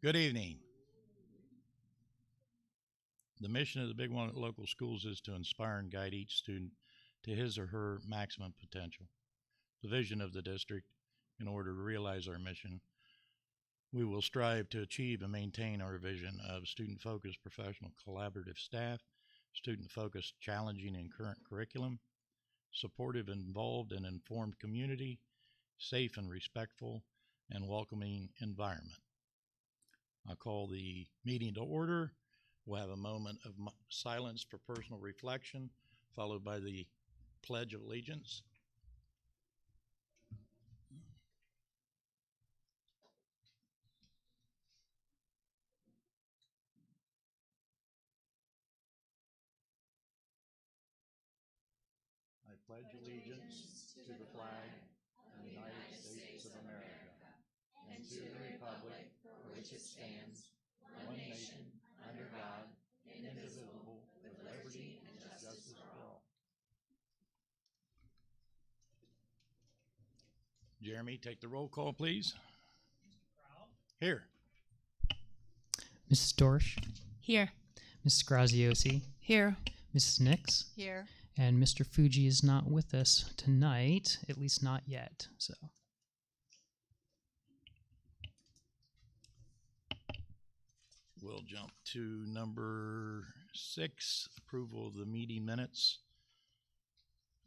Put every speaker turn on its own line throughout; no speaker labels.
Good evening. The mission of the Big One local schools is to inspire and guide each student to his or her maximum potential. The vision of the district, in order to realize our mission, we will strive to achieve and maintain our vision of student-focused, professional, collaborative staff, student-focused, challenging and current curriculum, supportive, involved, and informed community, safe and respectful, and welcoming environment. I'll call the meeting to order. We'll have a moment of silence for personal reflection, followed by the Pledge of Allegiance. I pledge allegiance to the flag of the United States of America and to the republic for which it stands, one nation, under God, indivisible, with liberty and justice for all. Jeremy, take the roll call, please. Here.
Mrs. Dorsch.
Here.
Mrs. Graziosi.
Here.
Mrs. Nix.
Here.
And Mr. Fuji is not with us tonight, at least not yet. So.
We'll jump to number 6, approval of the meeting minutes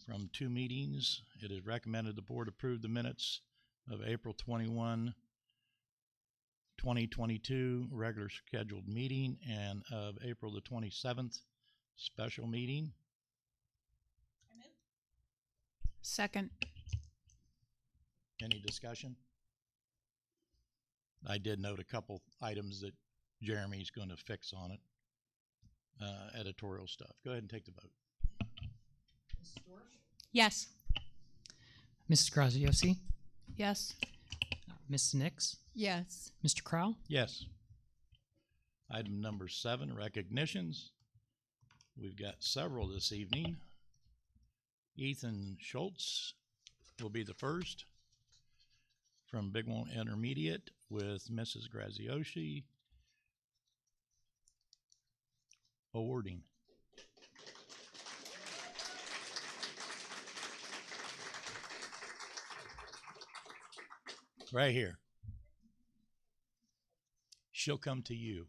from 2 meetings. It is recommended the board approve the minutes of April 21, 2022 regular scheduled meeting and of April the 27th special meeting.
Second.
Any discussion? I did note a couple items that Jeremy's going to fix on it. Editorial stuff. Go ahead and take the vote.
Mrs. Dorsch?
Yes.
Mrs. Graziosi?
Yes.
Mrs. Nix?
Yes.
Mr. Crowell?
Yes. Item number 7, recognitions. We've got several this evening. Ethan Schultz will be the first from Big One Intermediate with Mrs. Graziosi awarding. Right here. She'll come to you.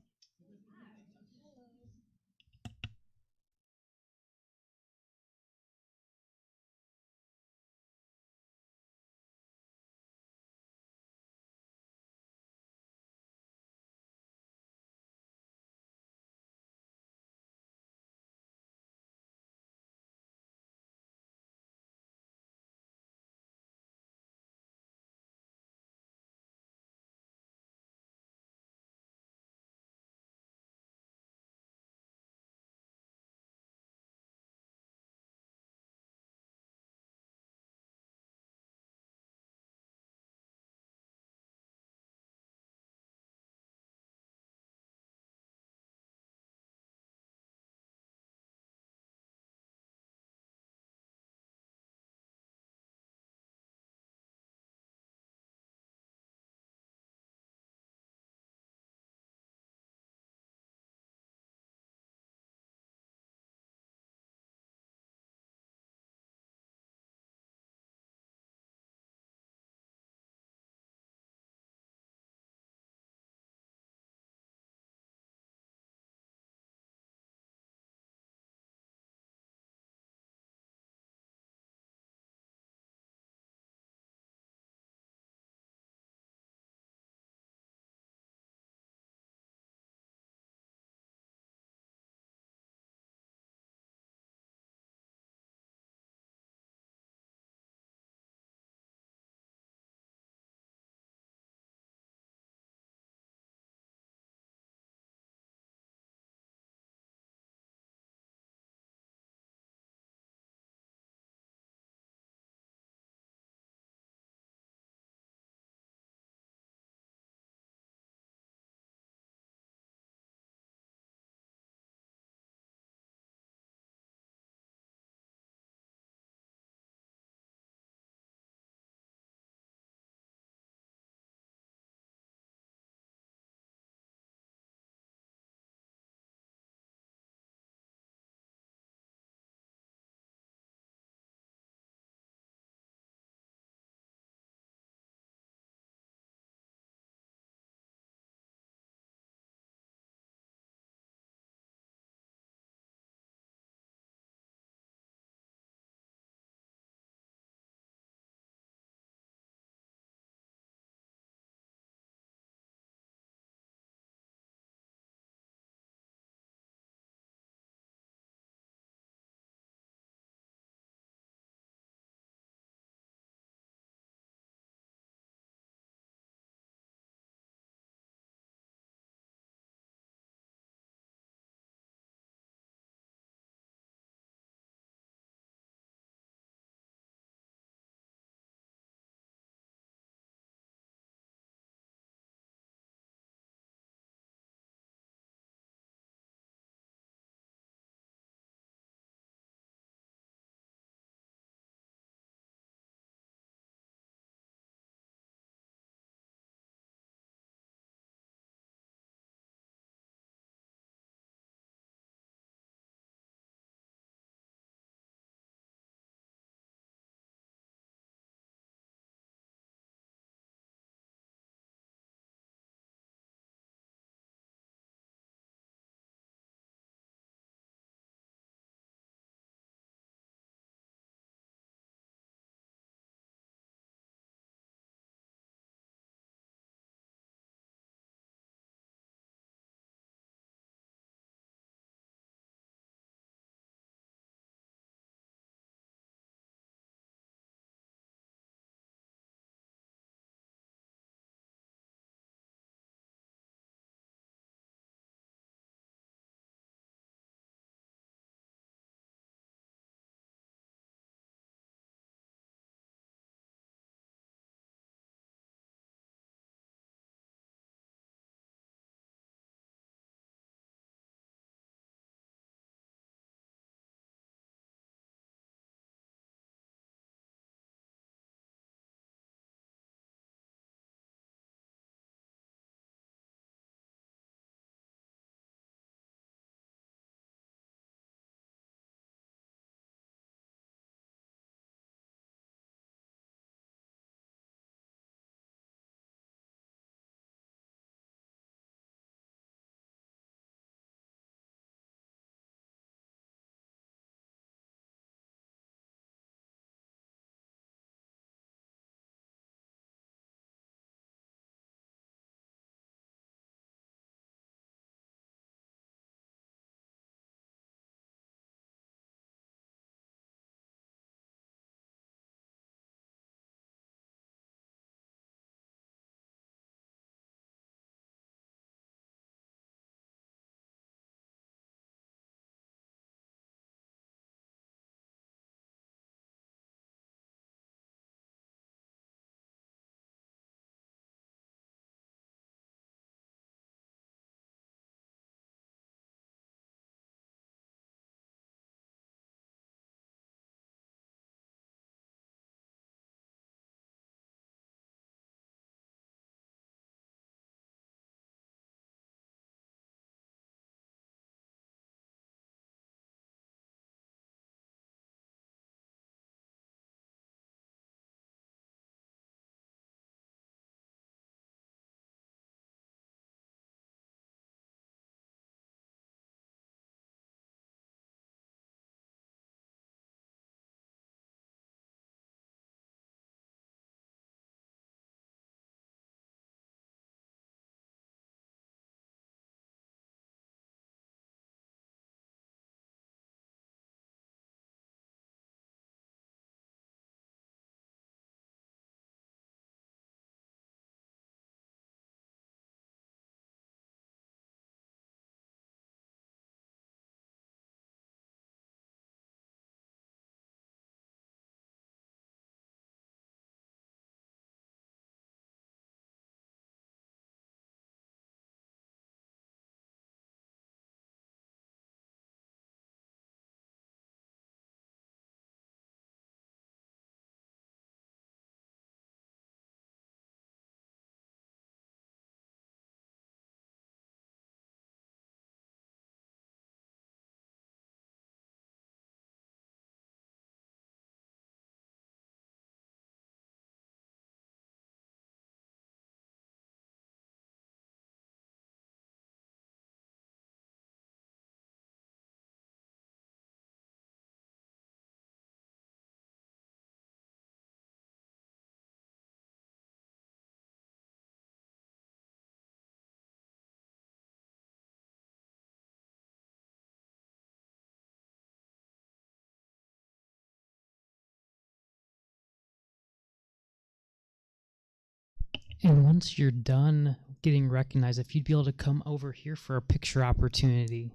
And once you're done getting recognized, if you'd be able to come over here for a picture opportunity.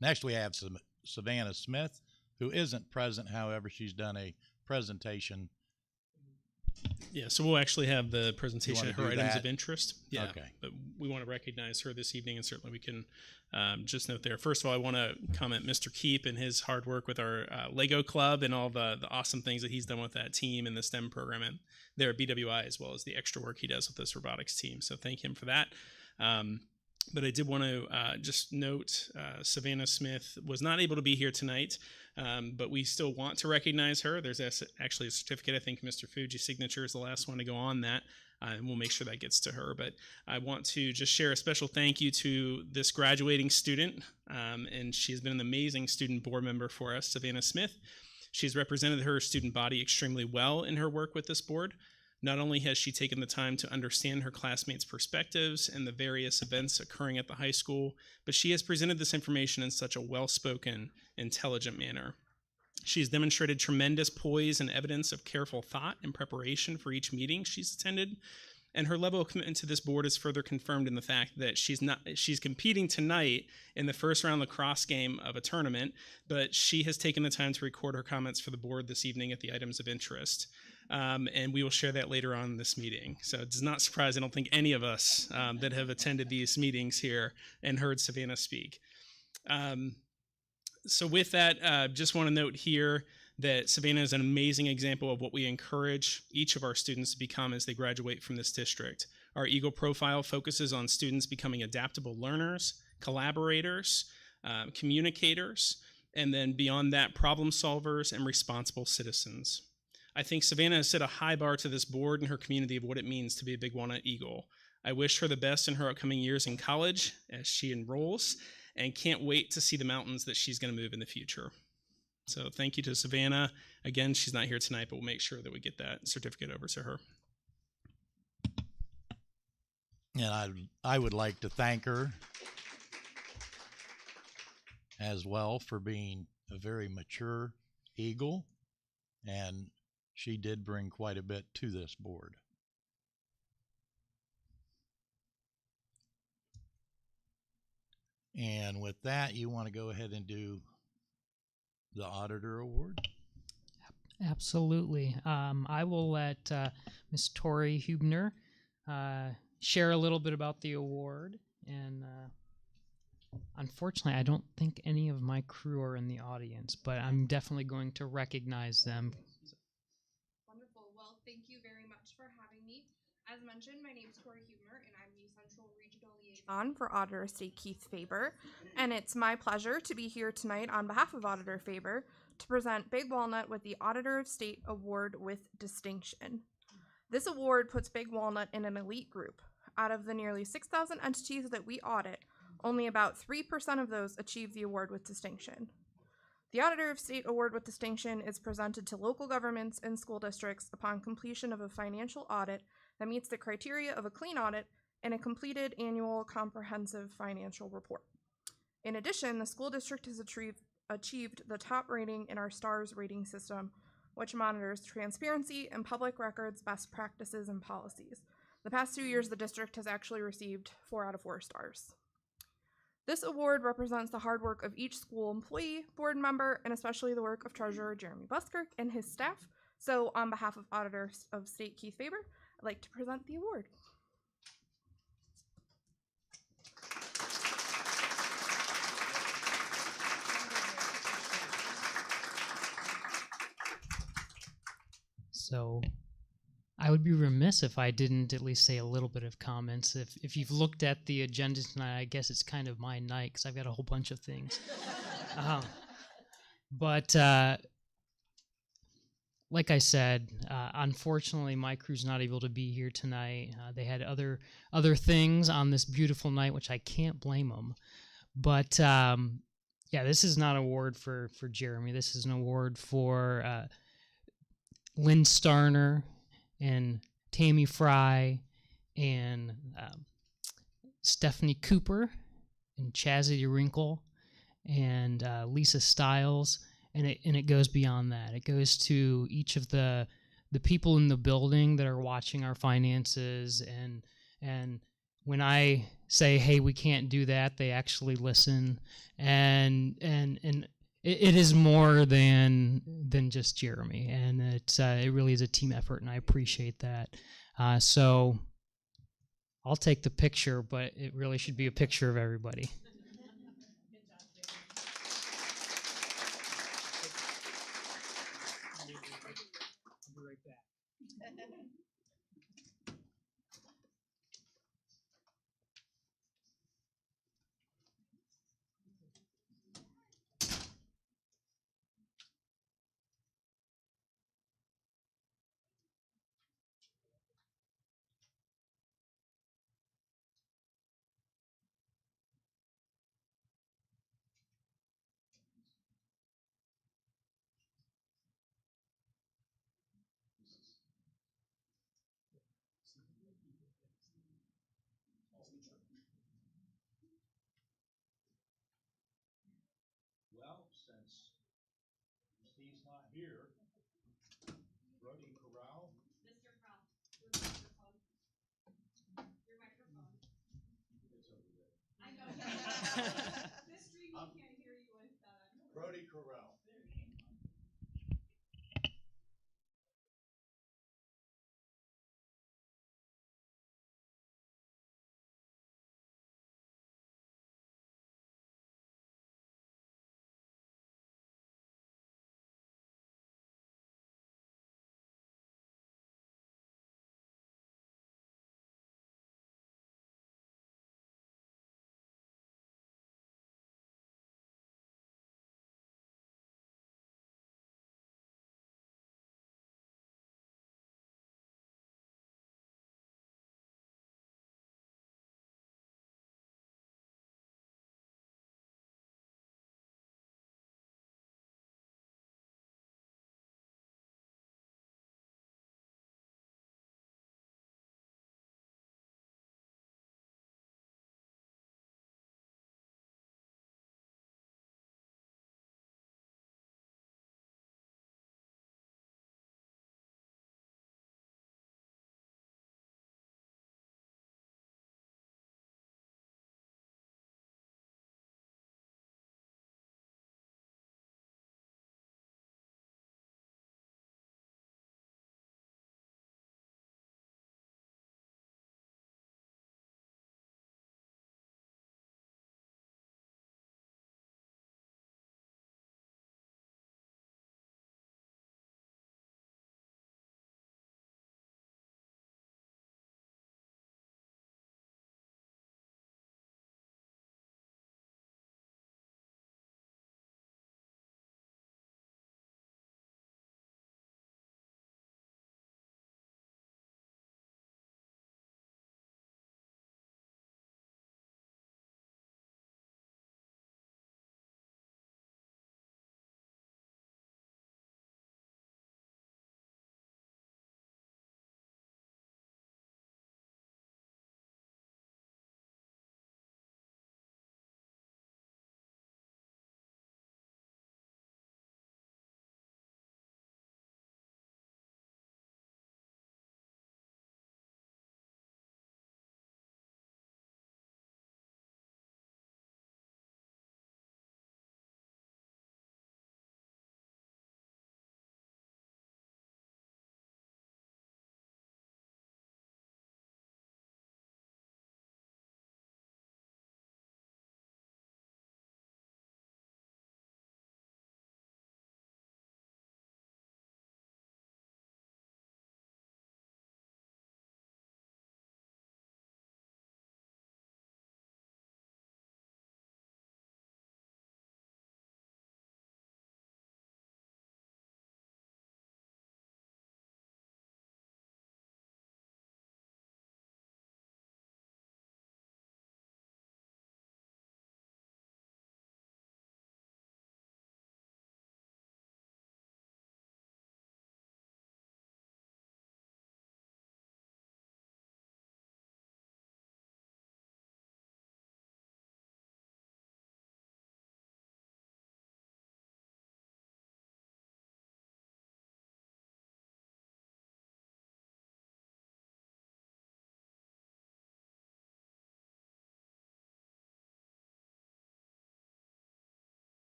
Next, we have Savannah Smith, who isn't present. However, she's done a presentation.
Yeah, so we'll actually have the presentation of her items of
that?
interest. Yeah,
Okay.
but we want to recognize her this evening, and certainly we can just note there. First of all, I want to comment Mr. Keep and his hard work with our Lego Club and all the awesome things that he's done with that team and the STEM program and there at BWI, as well as the extra work he does with this robotics team. So thank him for that. But I did want to just note Savannah Smith was not able to be here tonight, but we still want to recognize her. There's actually a certificate. I think Mr. Fuji's signature is the last one to go on that, and we'll make sure that gets to her. But I want to just share a special thank you to this graduating student, and she has been an amazing student board member for us, Savannah Smith. She's represented her student body extremely well in her work with this board. Not only has she taken the time to understand her classmates' perspectives and the various events occurring at the high school, but she has presented this information in such a well-spoken, intelligent manner. She's demonstrated tremendous poise and evidence of careful thought and preparation for each meeting she's attended, and her level of commitment to this board is further confirmed in the fact that she's competing tonight in the first round lacrosse game of a tournament, but she has taken the time to record her comments for the board this evening at the items of interest. And we will share that later on in this meeting. So it does not surprise, I don't think, any of us that have attended these meetings here and heard Savannah speak. So with that, just want to note here that Savannah is an amazing example of what we encourage each of our students to become as they graduate from this district. Our Eagle profile focuses on students becoming adaptable learners, collaborators, communicators, and then beyond that, problem solvers and responsible citizens. I think Savannah has set a high bar to this board and her community of what it means to be a Big Walnut Eagle. I wish her the best in her upcoming years in college as she enrolls, and can't wait to see the mountains that she's going to move in the future. So thank you to Savannah. Again, she's not here tonight, but we'll make sure that we get that certificate over to her.
And I would like to thank her as well for being a very mature Eagle, and she did bring quite a bit to this board. And with that, you want to go ahead and do the Auditor Award?
Absolutely. I will let Ms. Tori Hubner share a little bit about the award. And unfortunately, I don't think any of my crew are in the audience, but I'm definitely going to recognize them.
Wonderful. Well, thank you very much for having me. As mentioned, my name is Tori Hubner, and I'm the Central Regional Liaison for Auditor State Keith Faber. And it's my pleasure to be here tonight on behalf of Auditor Faber to present Big Walnut with the Auditor of State Award with Distinction. This award puts Big Walnut in an elite group. Out of the nearly 6,000 entities that we audit, only about 3% of those achieve the award with distinction. The Auditor of State Award with Distinction is presented to local governments and school districts upon completion of a financial audit that meets the criteria of a clean audit and a completed annual comprehensive financial report. In addition, the school district has achieved the top rating in our STARS rating system, which monitors transparency and public records, best practices, and policies. The past 2 years, the district has actually received 4 out of 4 stars. This award represents the hard work of each school employee, board member, and especially the work of Treasurer Jeremy Buskirk and his staff. So on behalf of Auditor of State Keith Faber, I'd like to present the award.
So I would be remiss if I didn't at least say a little bit of comments. If you've looked at the agenda tonight, I guess it's kind of my night because I've got a whole bunch of things. But like I said, unfortunately, my crew's not able to be here tonight. They had other things on this beautiful night, which I can't blame them. But yeah, this is not an award for Jeremy. This is an award for Lynn Starner and Tammy Fry and Stephanie Cooper and Chastity Wrinkle and Lisa Stiles, and it goes beyond that. It goes to each of the people in the building that are watching our finances and when I say, "Hey, we can't do that," they actually listen, and it is more than just Jeremy, and it really is a team effort, and I appreciate that. So I'll take the picture, but it really should be a picture of everybody. I'll be right back.
Well, since Steve's not here, Brody Corral. Mr. Corral, your microphone. Your microphone. It's over there. I know. This stream, you can't hear you with Brody Corral.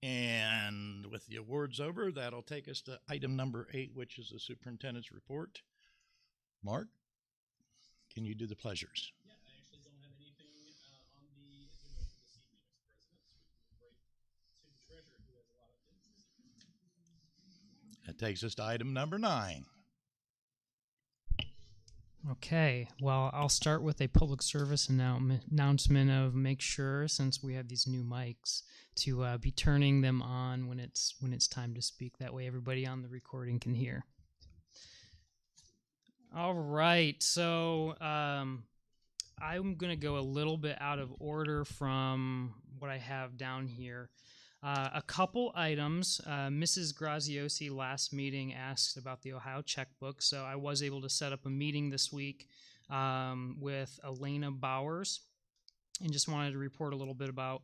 And with the awards over, that'll take us to item number 8, which is the superintendent's report. Mark, can you do the pleasures?
Yeah, I actually don't have anything on the agenda for this evening, Mr. President, so we can move right to the treasurer, who has a lot of things this evening.
That takes us to item number 9.
Okay, well, I'll start with a public service announcement of make sure, since we have these new mics, to be turning them on when it's time to speak. That way everybody on the recording can hear. All right, so I'm going to go a little bit out of order from what I have down here. A couple items. Mrs. Graziosi last meeting asked about the Ohio checkbook, so I was able to set up a meeting this week with Elena Bowers, and just wanted to report a little bit about,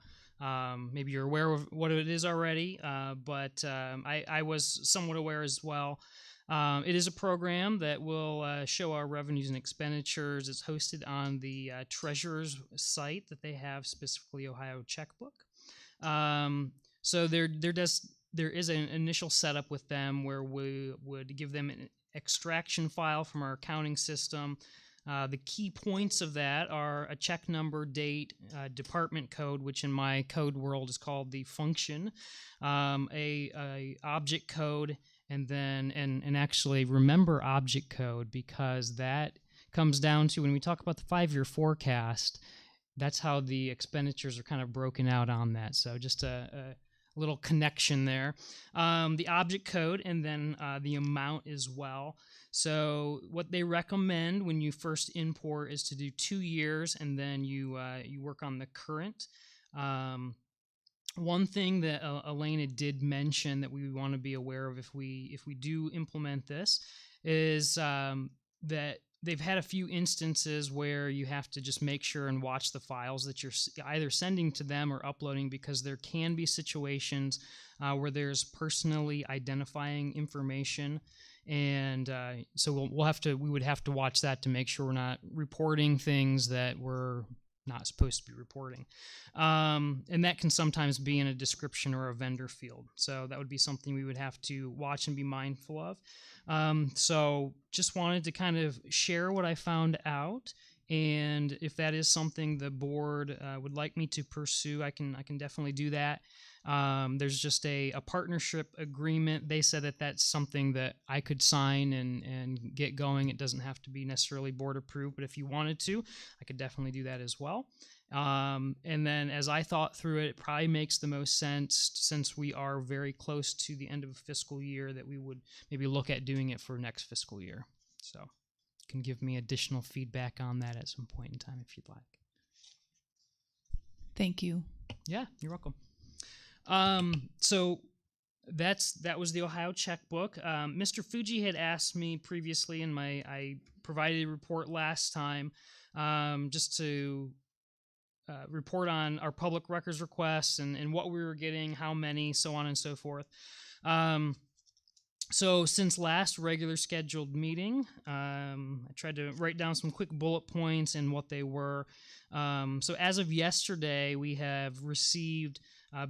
maybe you're aware of what it is already, but I was somewhat aware as well. It is a program that will show our revenues and expenditures. It's hosted on the treasurer's site that they have, specifically Ohio checkbook. So there is an initial setup with them where we would give them an extraction file from our accounting system. The key points of that are a check number, date, department code, which in my code world is called the function, a object code, and then and actually remember object code, because that comes down to when we talk about the 5-year forecast. That's how the expenditures are kind of broken out on that. So just a little connection there. The object code, and then the amount as well. So what they recommend when you first import is to do 2 years, and then you work on the current. One thing that Elena did mention that we want to be aware of if we do implement this is that they've had a few instances where you have to just make sure and watch the files that you're either sending to them or uploading, because there can be situations where there's personally identifying information, and so we would have to watch that to make sure we're not reporting things that we're not supposed to be reporting, and that can sometimes be in a description or a vendor field. So that would be something we would have to watch and be mindful of. So just wanted to kind of share what I found out, and if that is something the board would like me to pursue, I can definitely do that. There's just a partnership agreement. They said that that's something that I could sign and get going. It doesn't have to be necessarily board approved, but if you wanted to, I could definitely do that as well. And then as I thought through it, it probably makes the most sense, since we are very close to the end of a fiscal year, that we would maybe look at doing it for next fiscal year. So you can give me additional feedback on that at some point in time if you'd like.
Thank you.
Yeah, you're welcome. So that was the Ohio checkbook. Mr. Fuji had asked me previously, and I provided a report last time, just to report on our public records requests and what we were getting, how many, so on and so forth. So since last regular scheduled meeting, I tried to write down some quick bullet points and what they were. So as of yesterday, we have received,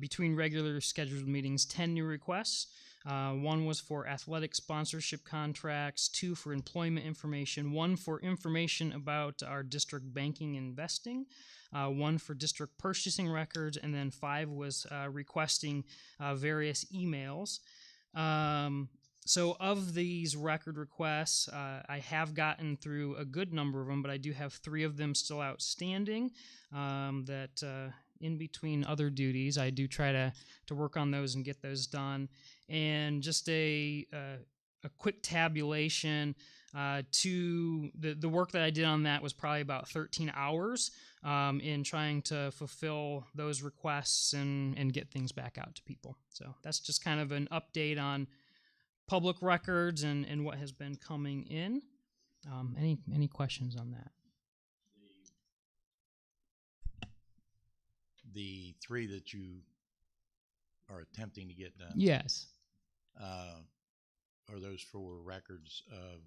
between regular scheduled meetings, 10 new requests. One was for athletic sponsorship contracts, 2 for employment information, 1 for information about our district banking and investing, 1 for district purchasing records, and then 5 was requesting various emails. So of these record requests, I have gotten through a good number of them, but I do have 3 of them still outstanding that in between other duties, I do try to work on those and get those done. And just a quick tabulation, to the work that I did on that was probably about 13 hours in trying to fulfill those requests and get things back out to people. So that's just kind of an update on public records and what has been coming in. Any questions on that?
The 3 that you are attempting to get done.
Yes.
Are those for records of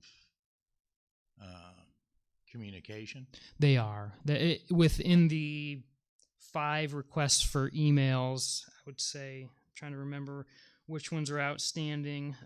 communication?
They are. Within the 5 requests for emails, I would say trying to remember which ones are outstanding.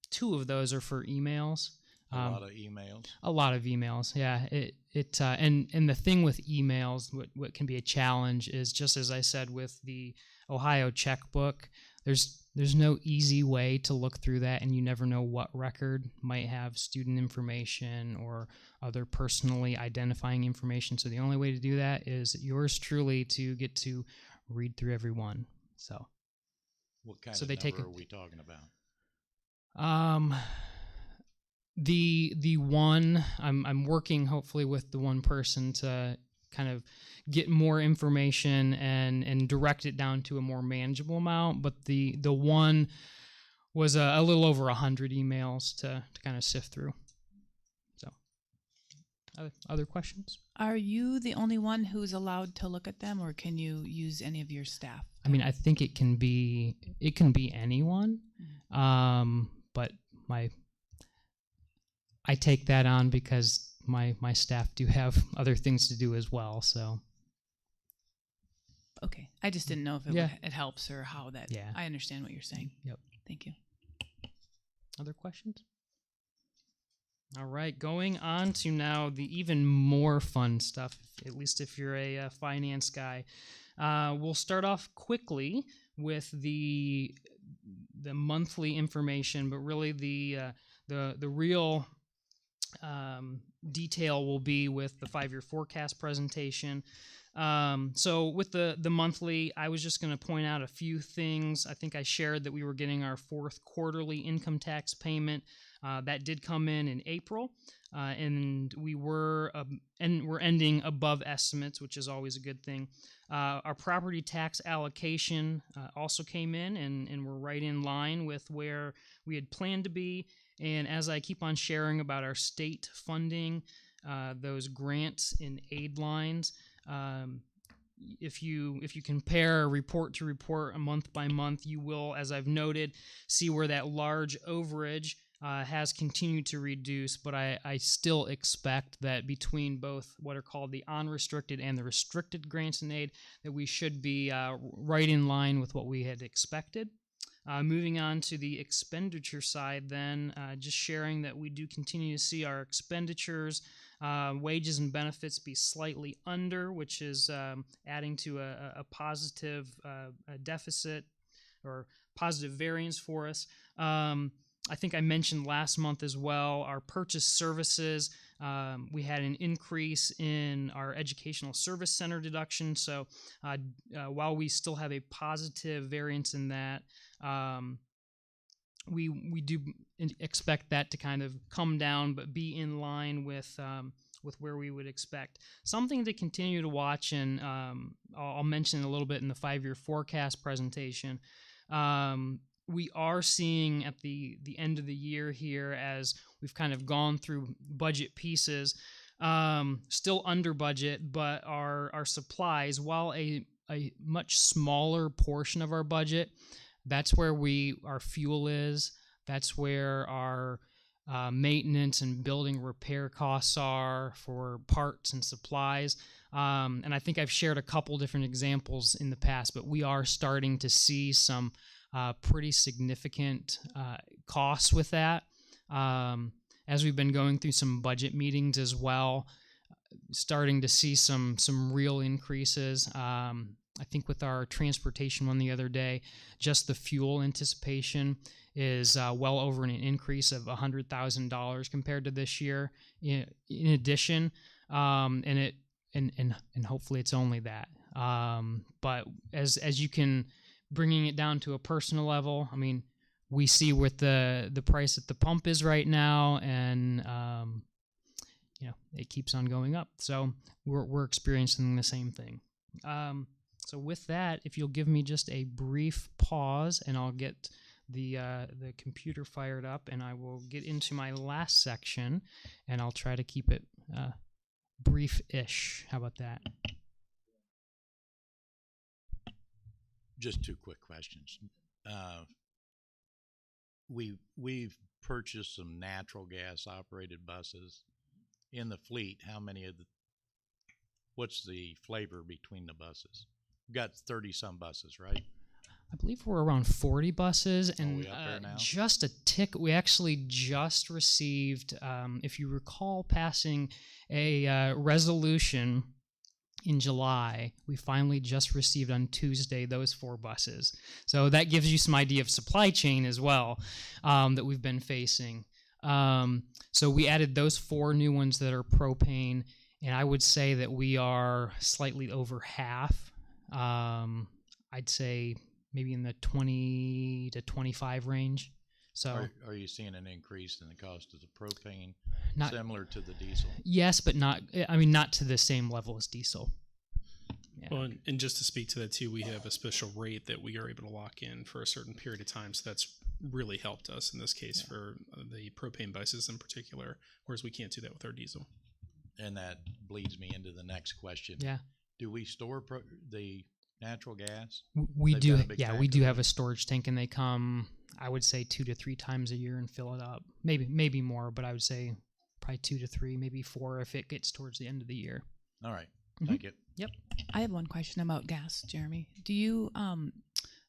2 of those are for emails.
A lot of emails.
A lot of emails, yeah. And the thing with emails, what can be a challenge is, just as I said with the Ohio checkbook, there's no easy way to look through that, and you never know what record might have student information or other personally identifying information. So the only way to do that is yours truly to get to read through every one. So
What kind
so
of
they
number
take
are we talking about?
The one I'm working hopefully with the one person to kind of get more information and direct it down to a more manageable amount, but the one was a little over 100 emails to kind of sift through. So other questions?
Are you the only one who's allowed to look at them, or can you use any of your staff?
I mean, I think it can be anyone, but I take that on because my staff do have other things to do as well. So
Okay, I just didn't know if it helps or how that.
Yeah.
I understand what you're saying.
Yep.
Thank you.
Other questions? All right, going on to now the even more fun stuff, at least if you're a finance guy. We'll start off quickly with the monthly information, but really the real detail will be with the 5-year forecast presentation. So with the monthly, I was just going to point out a few things. I think I shared that we were getting our 4th quarterly income tax payment. That did come in April, and we're ending above estimates, which is always a good thing. Our property tax allocation also came in, and we're right in line with where we had planned to be. And as I keep on sharing about our state funding, those grants and aid lines, if you compare report to report, a month by month, you will, as I've noted, see where that large overage has continued to reduce, but I still expect that between both what are called the unrestricted and the restricted grants and aid, that we should be right in line with what we had expected. Moving on to the expenditure side then, just sharing that we do continue to see our expenditures, wages and benefits be slightly under, which is adding to a positive deficit or positive variance for us. I think I mentioned last month as well, our purchase services, we had an increase in our educational service center deduction. So while we still have a positive variance in that, we do expect that to kind of come down, but be in line with where we would expect. Something to continue to watch, and I'll mention a little bit in the 5-year forecast presentation. We are seeing at the end of the year here, as we've kind of gone through budget pieces, still under budget, but our supplies, while a much smaller portion of our budget, that's where our fuel is. That's where our maintenance and building repair costs are for parts and supplies. And I think I've shared a couple different examples in the past, but we are starting to see some pretty significant costs with that. As we've been going through some budget meetings as well, starting to see some real increases. I think with our transportation one the other day, just the fuel anticipation is well over an increase of $100,000 compared to this year. In addition, and hopefully it's only that. But as you can, bringing it down to a personal level, I mean, we see what the price at the pump is right now, and it keeps on going up. So we're experiencing the same thing. So with that, if you'll give me just a brief pause, and I'll get the computer fired up, and I will get into my last section, and I'll try to keep it brief-ish. How about that?
Just 2 quick questions. We've purchased some natural gas operated buses in the fleet. How many what's the flavor between the buses? We've got 30 some buses, right?
I believe we're around 40 buses, and
we up there now?
just a tick. We actually just received, if you recall, passing a resolution in July. We finally just received on Tuesday those 4 buses. So that gives you some idea of supply chain as well that we've been facing. So we added those 4 new ones that are propane, and I would say that we are slightly over half. I'd say maybe in the 20 to 25 range. So
Are you seeing an increase in the cost of the propane
not
similar to the diesel?
yes, but not. I mean, not to the same level as diesel. Yeah.
Well, and just to speak to that too, we have a special rate that we are able to lock in for a certain period of time. So that's really helped us in this case for the propane buses in particular, whereas we can't do that with our diesel.
And that bleeds me into the next question.
Yeah.
Do we store the natural gas?
We
They've
do.
got a big
Yeah,
tank
we do
of
have a storage tank, and they come, I would say, 2 to 3 times a year and fill it up. Maybe more, but I would say probably 2 to 3, maybe 4 if it gets towards the end of the year.
All right.
Mhm.
Thank you.
Yep.
I have one question about gas, Jeremy. Do you,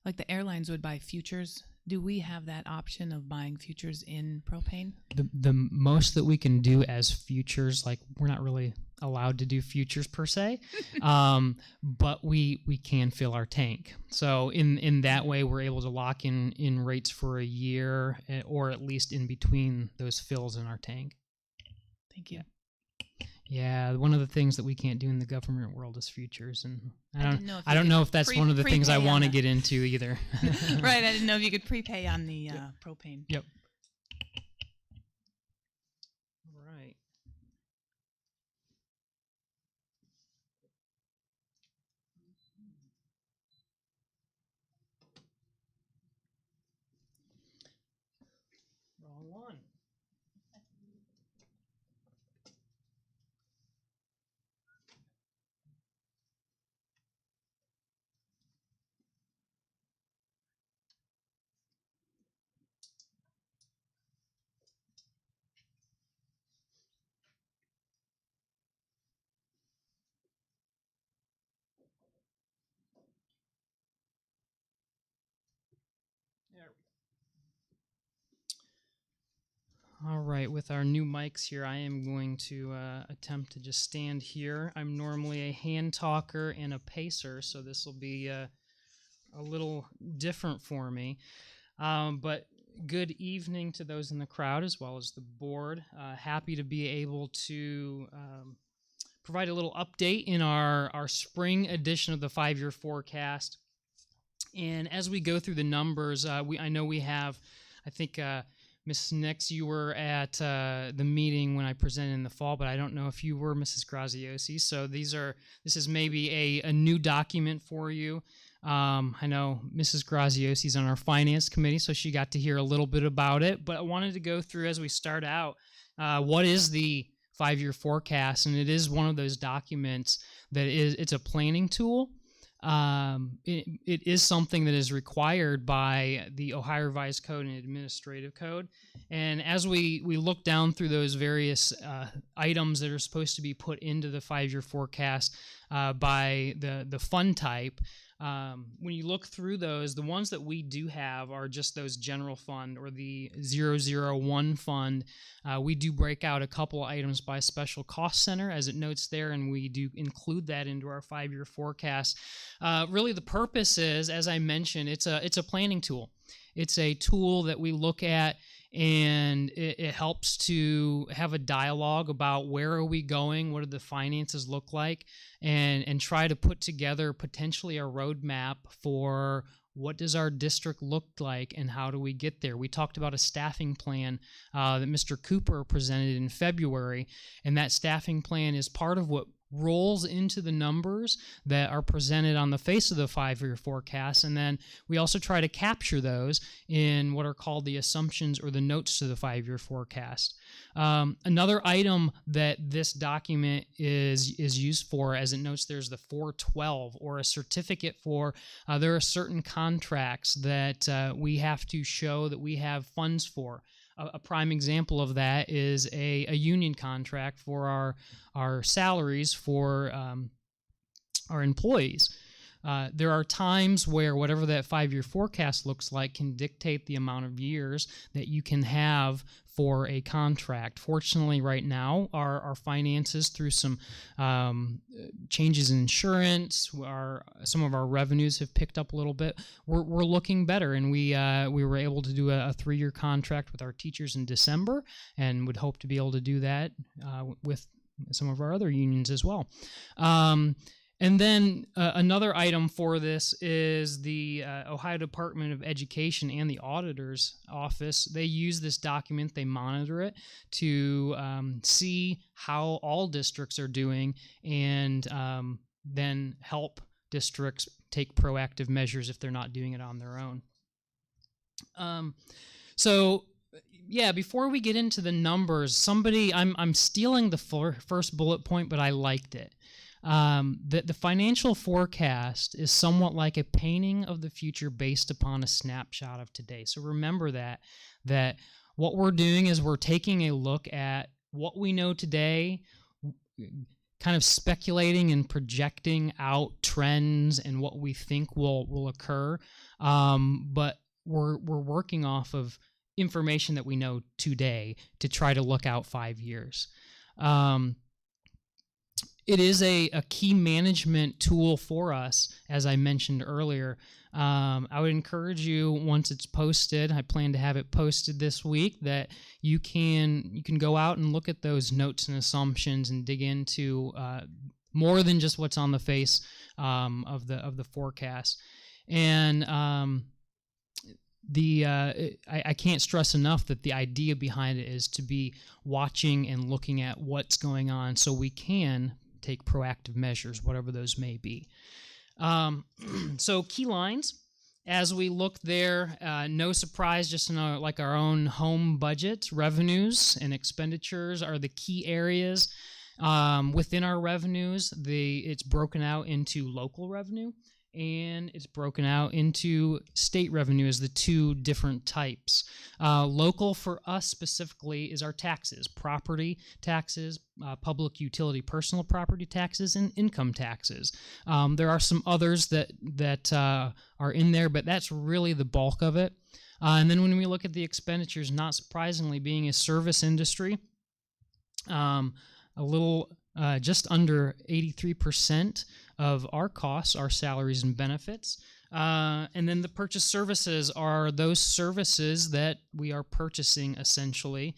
like the airlines would buy futures? Do we have that option of buying futures in propane?
The most that we can do as futures, like we're not really allowed to do futures per se, but we can fill our tank. So in that way, we're able to lock in rates for a year, or at least in between those fills in our tank.
Thank you.
Yeah, one of the things that we can't do in the government world is futures, and
didn't know if
I
you
don't
could
know if that's one of the things I
prepay on
want to
that.
get into either.
Right, I didn't know if you could prepay on the propane.
Yep. All right. Wrong one. There we go. All right, with our new mics here, I am going to attempt to just stand here. I'm normally a hand talker and a pacer, so this will be a little different for me. But good evening to those in the crowd as well as the board. Happy to be able to provide a little update in our spring edition of the 5-year forecast. And as we go through the numbers, I know we have, I think, Ms. Nix, you were at the meeting when I presented in the fall, but I don't know if you were, Mrs. Graziosi. So this is maybe a new document for you. I know Mrs. Graziosi is on our finance committee, so she got to hear a little bit about it. But I wanted to go through as we start out, what is the 5-year forecast? And it is one of those documents it's a planning tool. It is something that is required by the Ohio Revised Code and Administrative Code. And as we look down through those various items that are supposed to be put into the 5-year forecast by the fund type, when you look through those, the ones that we do have are just those general fund or the 001 fund. We do break out a couple items by special cost center, as it notes there, and we do include that into our 5-year forecast. Really, the purpose is, as I mentioned, it's a planning tool. It's a tool that we look at, and it helps to have a dialogue about where are we going, what do the finances look like, and try to put together potentially a roadmap for what does our district look like and how do we get there. We talked about a staffing plan that Mr. Cooper presented in February, and that staffing plan is part of what rolls into the numbers that are presented on the face of the 5-year forecast, and then we also try to capture those in what are called the assumptions or the notes to the 5-year forecast. Another item that this document is used for, as it notes, there's the 412 or a certificate for there are certain contracts that we have to show that we have funds for. A prime example of that is a union contract for our salaries for our employees. there are times where whatever that 5-year forecast looks like can dictate the amount of years that you can have for a contract. Fortunately, right now, our finances, through some changes in insurance, some of our revenues have picked up a little bit. We're looking better, and we were able to do a 3-year contract with our teachers in December, and would hope to be able to do that with some of our other unions as well. And then another item for this is the Ohio Department of Education and the auditor's office. They use this document, they monitor it to see how all districts are doing, and then help districts take proactive measures if they're not doing it on their own. So yeah, before we get into the numbers, I'm stealing the first bullet point, but I liked it. The financial forecast is somewhat like a painting of the future based upon a snapshot of today. So remember that what we're doing is we're taking a look at what we know today, kind of speculating and projecting out trends and what we think will occur, but we're working off of information that we know today to try to look out 5 years. It is a key management tool for us, as I mentioned earlier. I would encourage you, once it's posted, I plan to have it posted this week, that you can go out and look at those notes and assumptions and dig into more than just what's on the face of the forecast. And I can't stress enough that the idea behind it is to be watching and looking at what's going on so we can take proactive measures, whatever those may be. So key lines, as we look there, no surprise, just in our own home budget, revenues and expenditures are the key areas. Within our revenues, it's broken out into local revenue, and it's broken out into state revenue as the two different types. Local for us specifically is our taxes, property taxes, public utility personal property taxes, and income taxes. There are some others that are in there, but that's really the bulk of it. And then when we look at the expenditures, not surprisingly, being a service industry, a little just under 83% of our costs are salaries and benefits. And then the purchase services are those services that we are purchasing, essentially.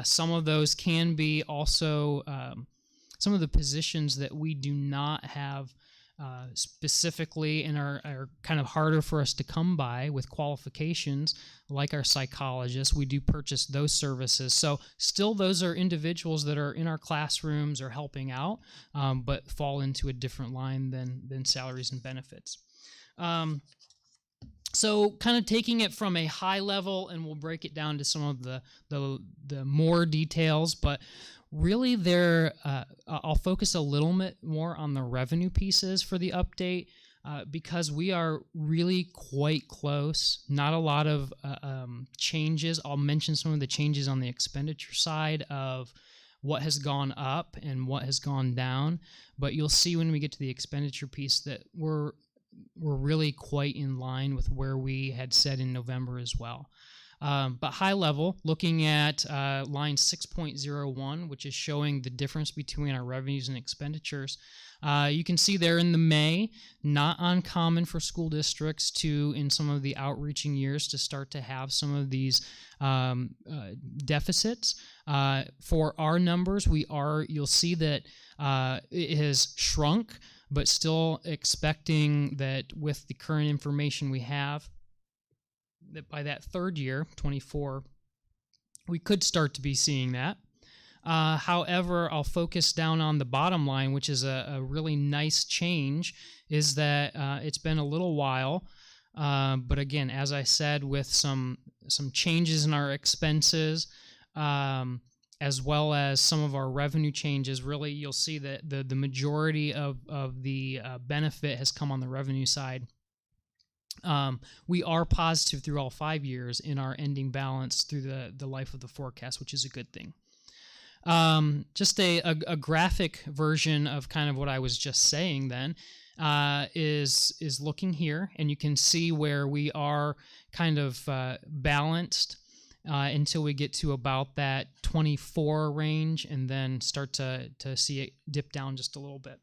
Some of those can be also some of the positions that we do not have specifically and are kind of harder for us to come by with qualifications, like our psychologists. We do purchase those services. So still, those are individuals that are in our classrooms or helping out, but fall into a different line than salaries and benefits. So kind of taking it from a high level, and we'll break it down to some of the more details, but really I'll focus a little bit more on the revenue pieces for the update, because we are really quite close. Not a lot of changes. I'll mention some of the changes on the expenditure side of what has gone up and what has gone down, but you'll see when we get to the expenditure piece that we're really quite in line with where we had said in November as well. But high level, looking at line 6.01, which is showing the difference between our revenues and expenditures, you can see there in the May, not uncommon for school districts to, in some of the outreaching years, to start to have some of these deficits. For our numbers, you'll see that it has shrunk, but still expecting that with the current information we have, that by that third year, 24, we could start to be seeing that. However, I'll focus down on the bottom line, which is a really nice change, is that it's been a little while, but again, as I said, with some changes in our expenses, as well as some of our revenue changes, really you'll see that the majority of the benefit has come on the revenue side. We are positive through all 5 years in our ending balance through the life of the forecast, which is a good thing. just a graphic version of kind of what I was just saying then is looking here, and you can see where we are kind of balanced until we get to about that 24 range, and then start to see it dip down just a little bit.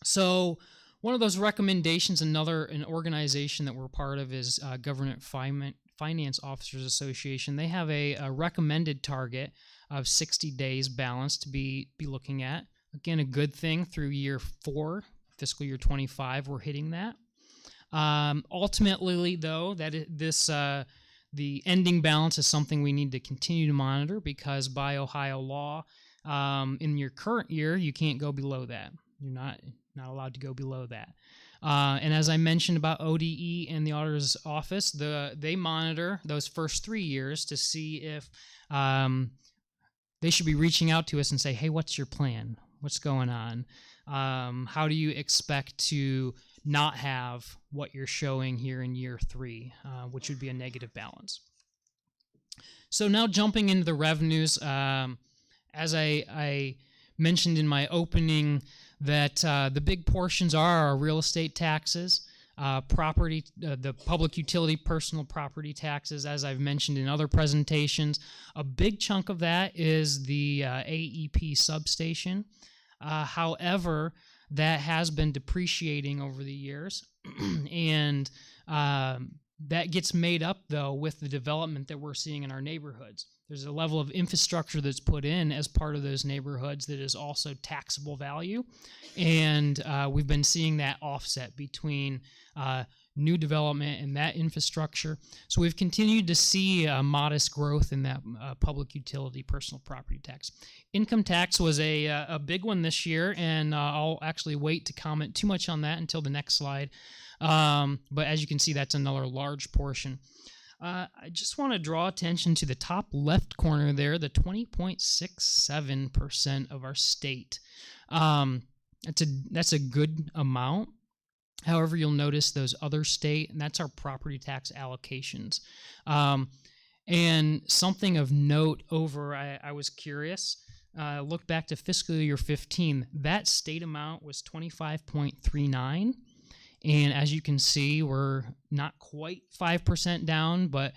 So one of those recommendations, an organization that we're part of is Government Finance Officers Association. They have a recommended target of 60 days balance to be looking at. Again, a good thing through year 4, fiscal year 25, we're hitting that. Ultimately, though, the ending balance is something we need to continue to monitor, because by Ohio law, in your current year, you can't go below that. You're not allowed to go below that. And as I mentioned about ODE and the auditor's office, they monitor those first 3 years to see if they should be reaching out to us and say, hey, what's your plan? What's going on? How do you expect to not have what you're showing here in year 3, which would be a negative balance? So now jumping into the revenues, as I mentioned in my opening, that the big portions are our real estate taxes, property, the public utility personal property taxes, as I've mentioned in other presentations. A big chunk of that is the AEP substation. However, that has been depreciating over the years, and that gets made up, though, with the development that we're seeing in our neighborhoods. There's a level of infrastructure that's put in as part of those neighborhoods that is also taxable value, and we've been seeing that offset between new development and that infrastructure. So we've continued to see modest growth in that public utility personal property tax. Income tax was a big one this year, and I'll actually wait to comment too much on that until the next slide. But as you can see, that's another large portion. I just want to draw attention to the top left corner there, the 20.67% of our state. That's a good amount. However, you'll notice those other state, and that's our property tax allocations. And something of note I was curious, look back to fiscal year 15, that state amount was 25.39. And as you can see, we're not quite 5% down, but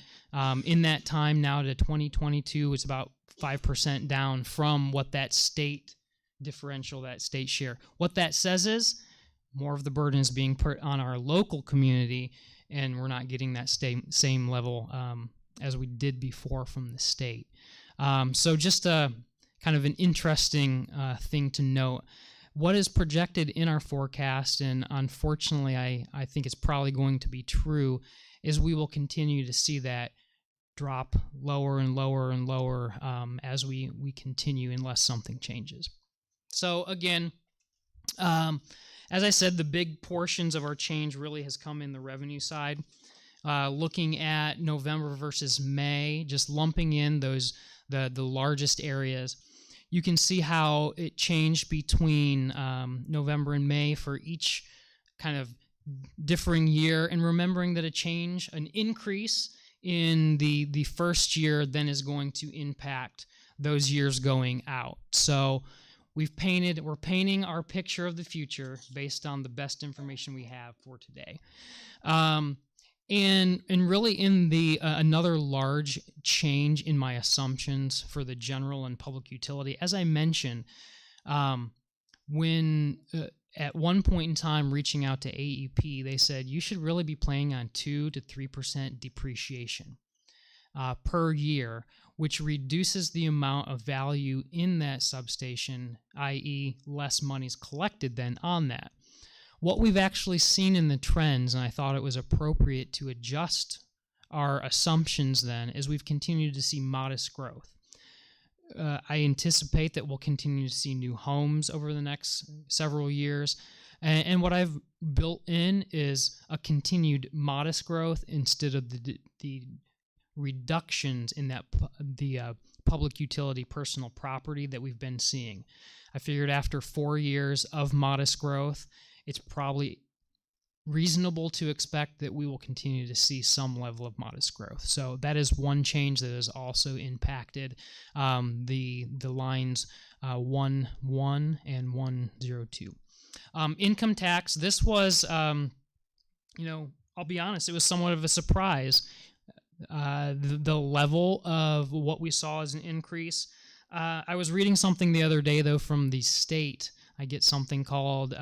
in that time now to 2022, it's about 5% down from what that state differential, that state share. What that says is more of the burden is being put on our local community, and we're not getting that same level as we did before from the state. So just a kind of an interesting thing to note. What is projected in our forecast, and unfortunately I think it's probably going to be true, is we will continue to see that drop lower and lower and lower as we continue, unless something changes. So again, as I said, the big portions of our change really has come in the revenue side. Looking at November versus May, just lumping in those the largest areas, you can see how it changed between November and May for each kind of differing year, and remembering that an increase in the first year then is going to impact those years going out. So we're painting our picture of the future based on the best information we have for today. And really in the another large change in my assumptions for the general and public utility, as I mentioned, when at one point in time reaching out to AEP, they said you should really be planning on 2 to 3% depreciation per year, which reduces the amount of value in that substation, i.e. less money's collected then on that. What we've actually seen in the trends, and I thought it was appropriate to adjust our assumptions then, is we've continued to see modest growth. I anticipate that we'll continue to see new homes over the next several years. And what I've built in is a continued modest growth instead of the reductions in the public utility personal property that we've been seeing. I figured after 4 years of modest growth, it's probably reasonable to expect that we will continue to see some level of modest growth. So that is one change that has also impacted the lines 1.1 and 1.02. Income tax, this was, I'll be honest, it was somewhat of a surprise. The level of what we saw as an increase. I was reading something the other day, though, from the state. I get something called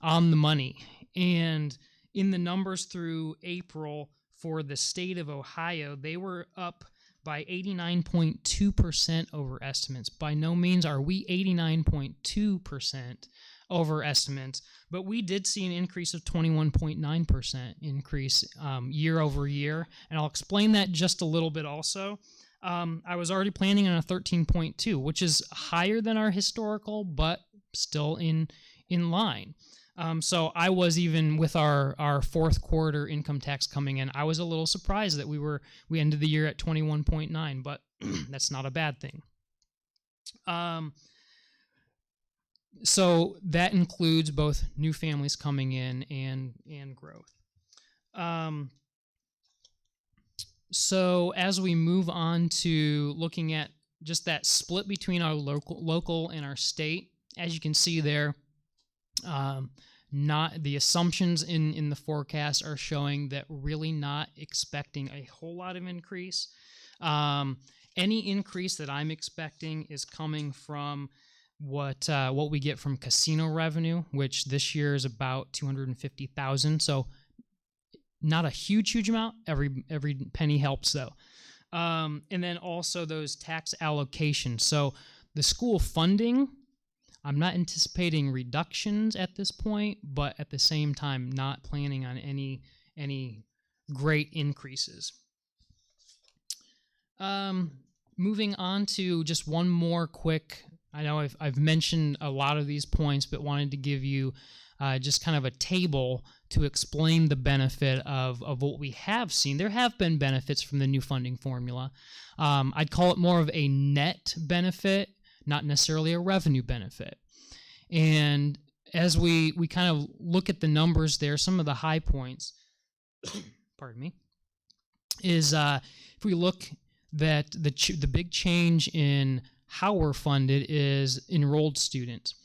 On the Money. And in the numbers through April for the state of Ohio, they were up by 89.2% over estimates. By no means are we 89.2% over estimates, but we did see an increase of 21.9% increase year over year, and I'll explain that just a little bit also. I was already planning on a 13.2, which is higher than our historical, but still in line. So I was, even with our fourth quarter income tax coming in, I was a little surprised that we ended the year at 21.9, but that's not a bad thing. So that includes both new families coming in and growth. So as we move on to looking at just that split between our local and our state, as you can see there, not the assumptions in the forecast are showing that really not expecting a whole lot of increase. Any increase that I'm expecting is coming from what we get from casino revenue, which this year is about $250,000. So not a huge amount. Every penny helps, though. And then also those tax allocations. So the school funding, I'm not anticipating reductions at this point, but at the same time, not planning on any great increases. Moving on to just one more quick. I know I've mentioned a lot of these points, but wanted to give you just kind of a table to explain the benefit of what we have seen. There have been benefits from the new funding formula. I'd call it more of a net benefit, not necessarily a revenue benefit. And as we kind of look at the numbers there, some of the high points, pardon me, is if we look that the big change in how we're funded is enrolled students.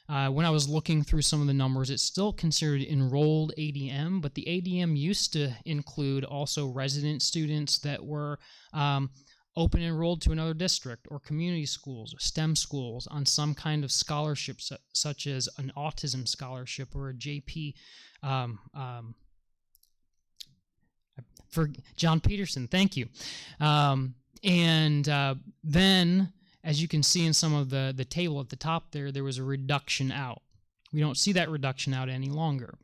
When I was looking through some of the numbers, it's still considered enrolled ADM, but the ADM used to include also resident students that were open enrolled to another district or community schools or STEM schools on some kind of scholarship, such as an autism scholarship or a JP for John Peterson. Thank you. Then, as you can see in some of the table at the top there was a reduction out. We don't see that reduction out any longer.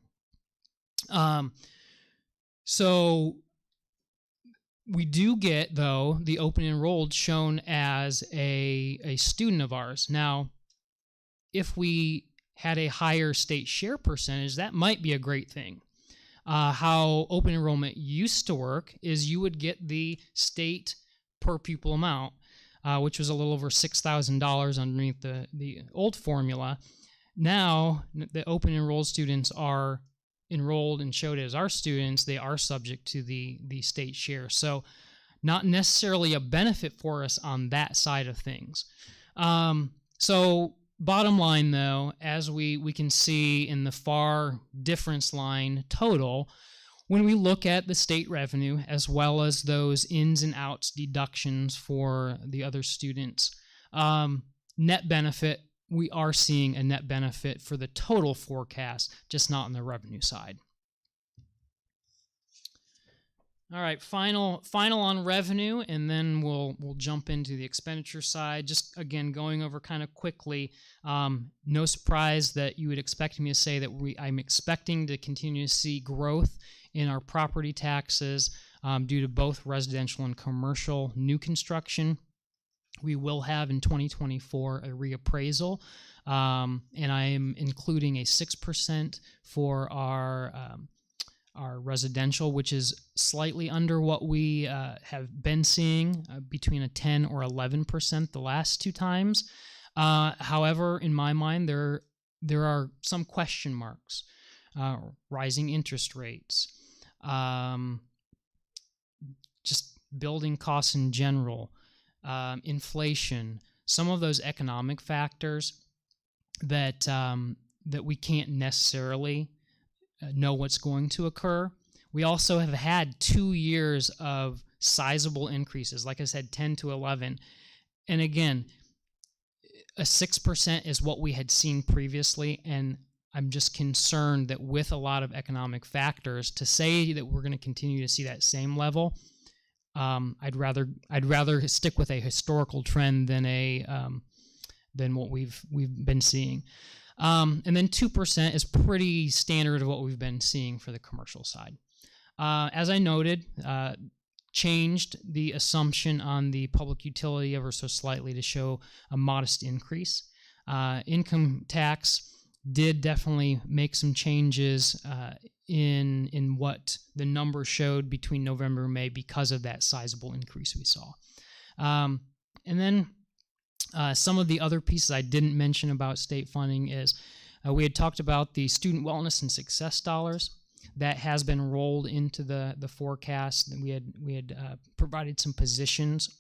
So we do get, though, the open enrolled shown as a student of ours. Now, if we had a higher state share percentage, that might be a great thing. How open enrollment used to work is you would get the state per pupil amount, which was a little over $6,000 underneath the old formula. Now, the open enrolled students are enrolled and showed as our students. They are subject to the state share. So not necessarily a benefit for us on that side of things. So bottom line, though, as we can see in the far difference line total, when we look at the state revenue as well as those ins and outs deductions for the other students, net benefit, we are seeing a net benefit for the total forecast, just not on the revenue side. All right, final on revenue, and then we'll jump into the expenditure side. Just again going over kind of quickly. No surprise that you would expect me to say that I'm expecting to continue to see growth in our property taxes due to both residential and commercial new construction. We will have in 2024 a reappraisal, and I am including a 6% for our residential, which is slightly under what we have been seeing, between a 10 or 11% the last two times. However, in my mind, there are some question marks. rising interest rates, just building costs in general, inflation, some of those economic factors that that we can't necessarily know what's going to occur. We also have had 2 years of sizable increases, like I said, 10 to 11. And again, a 6% is what we had seen previously, and I'm just concerned that with a lot of economic factors, to say that we're going to continue to see that same level, I'd rather stick with a historical trend than what we've been seeing. And then 2% is pretty standard of what we've been seeing for the commercial side. As I noted, changed the assumption on the public utility ever so slightly to show a modest increase. Income tax did definitely make some changes in what the numbers showed between November and May because of that sizable increase we saw. And then some of the other pieces I didn't mention about state funding is we had talked about the student wellness and success dollars. That has been rolled into the forecast. We had provided some positions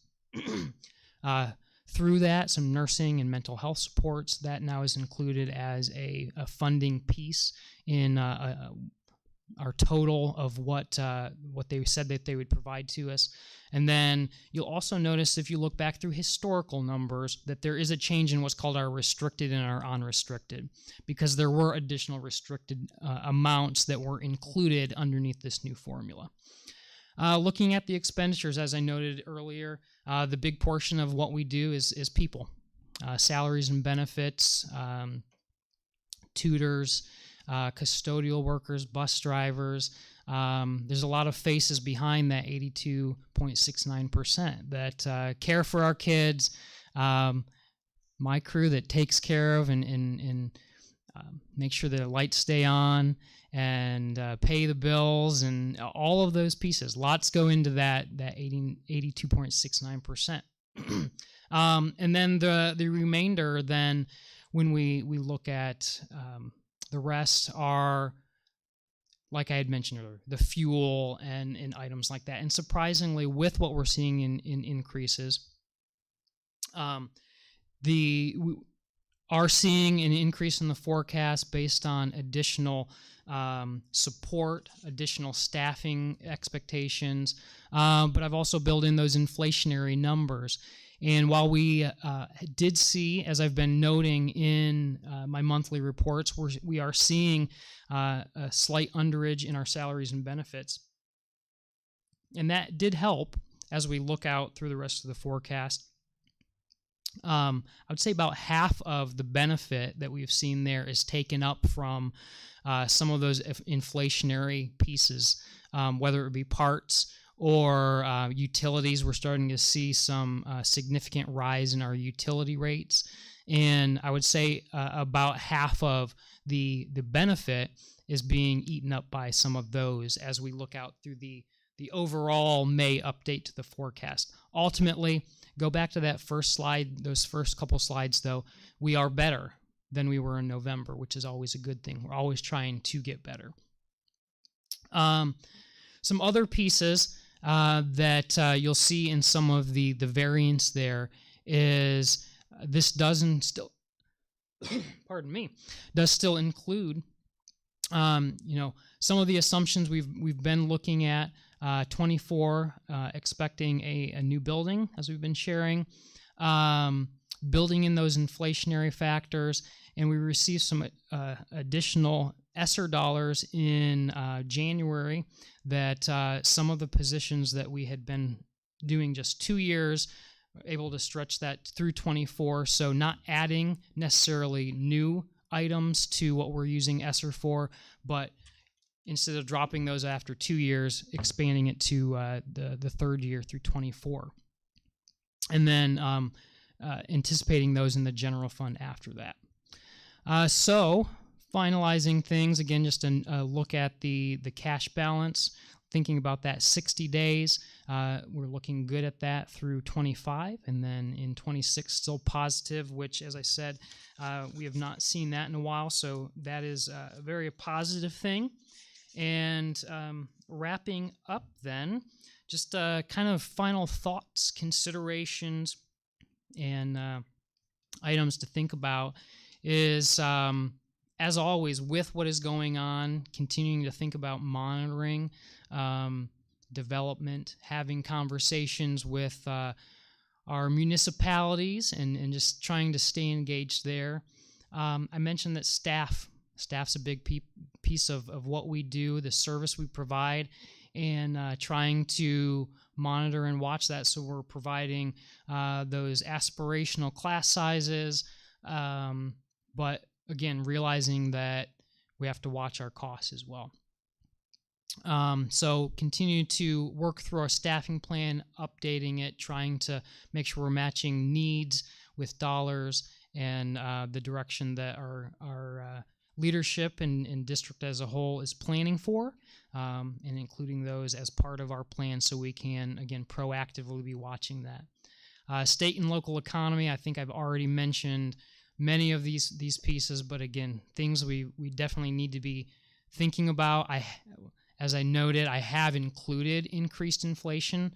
through that, some nursing and mental health supports. That now is included as a funding piece in our total of what they said that they would provide to us. And then you'll also notice, if you look back through historical numbers, that there is a change in what's called our restricted and our unrestricted, because there were additional restricted amounts that were included underneath this new formula. Looking at the expenditures, as I noted earlier, the big portion of what we do is people, salaries and benefits, tutors, custodial workers, bus drivers. There's a lot of faces behind that 82.69% that care for our kids. My crew that takes care of and make sure the lights stay on and pay the bills and all of those pieces. Lots go into that 82.69%. And then the remainder, then when we look at the rest are, like I had mentioned earlier, the fuel and items like that. And surprisingly, with what we're seeing in increases, we are seeing an increase in the forecast based on additional support, additional staffing expectations, but I've also built in those inflationary numbers. And while we did see, as I've been noting in my monthly reports, we are seeing a slight underage in our salaries and benefits. And that did help as we look out through the rest of the forecast. I would say about half of the benefit that we've seen there is taken up from some of those inflationary pieces, whether it be parts or utilities. We're starting to see some significant rise in our utility rates. And I would say about half of the benefit is being eaten up by some of those as we look out through the overall May update to the forecast. Ultimately, go back to that first slide, those first couple slides though, we are better than we were in November, which is always a good thing. We're always trying to get better. Some other pieces that you'll see in some of the variance there is this doesn't still, pardon me, does still include, some of the assumptions we've been looking at. 24, expecting a new building, as we've been sharing, building in those inflationary factors, and we received some additional ESSER dollars in January that some of the positions that we had been doing just 2 years, able to stretch that through 24, so not adding necessarily new items to what we're using ESSER for, but instead of dropping those after 2 years, expanding it to the third year through 24. And then anticipating those in the general fund after that. So finalizing things, again, just a look at the cash balance. I thinking about that 60 days. We're looking good at that through 25, and then in 26 still positive, which, as I said, we have not seen that in a while, so that is a very positive thing. And wrapping up then, just kind of final thoughts, considerations, and items to think about is, as always, with what is going on, continuing to think about monitoring development, having conversations with our municipalities, and just trying to stay engaged there. I mentioned that staff's a big piece of what we do, the service we provide, and trying to monitor and watch that, so we're providing those aspirational class sizes, but again, realizing that we have to watch our costs as well. So continue to work through our staffing plan, updating it, trying to make sure we're matching needs with dollars, and the direction that our leadership and district as a whole is planning for, and including those as part of our plan, so we can, again, proactively be watching that. State and local economy, I think I've already mentioned many of these pieces, but again, things we definitely need to be thinking about. As I noted, I have included increased inflation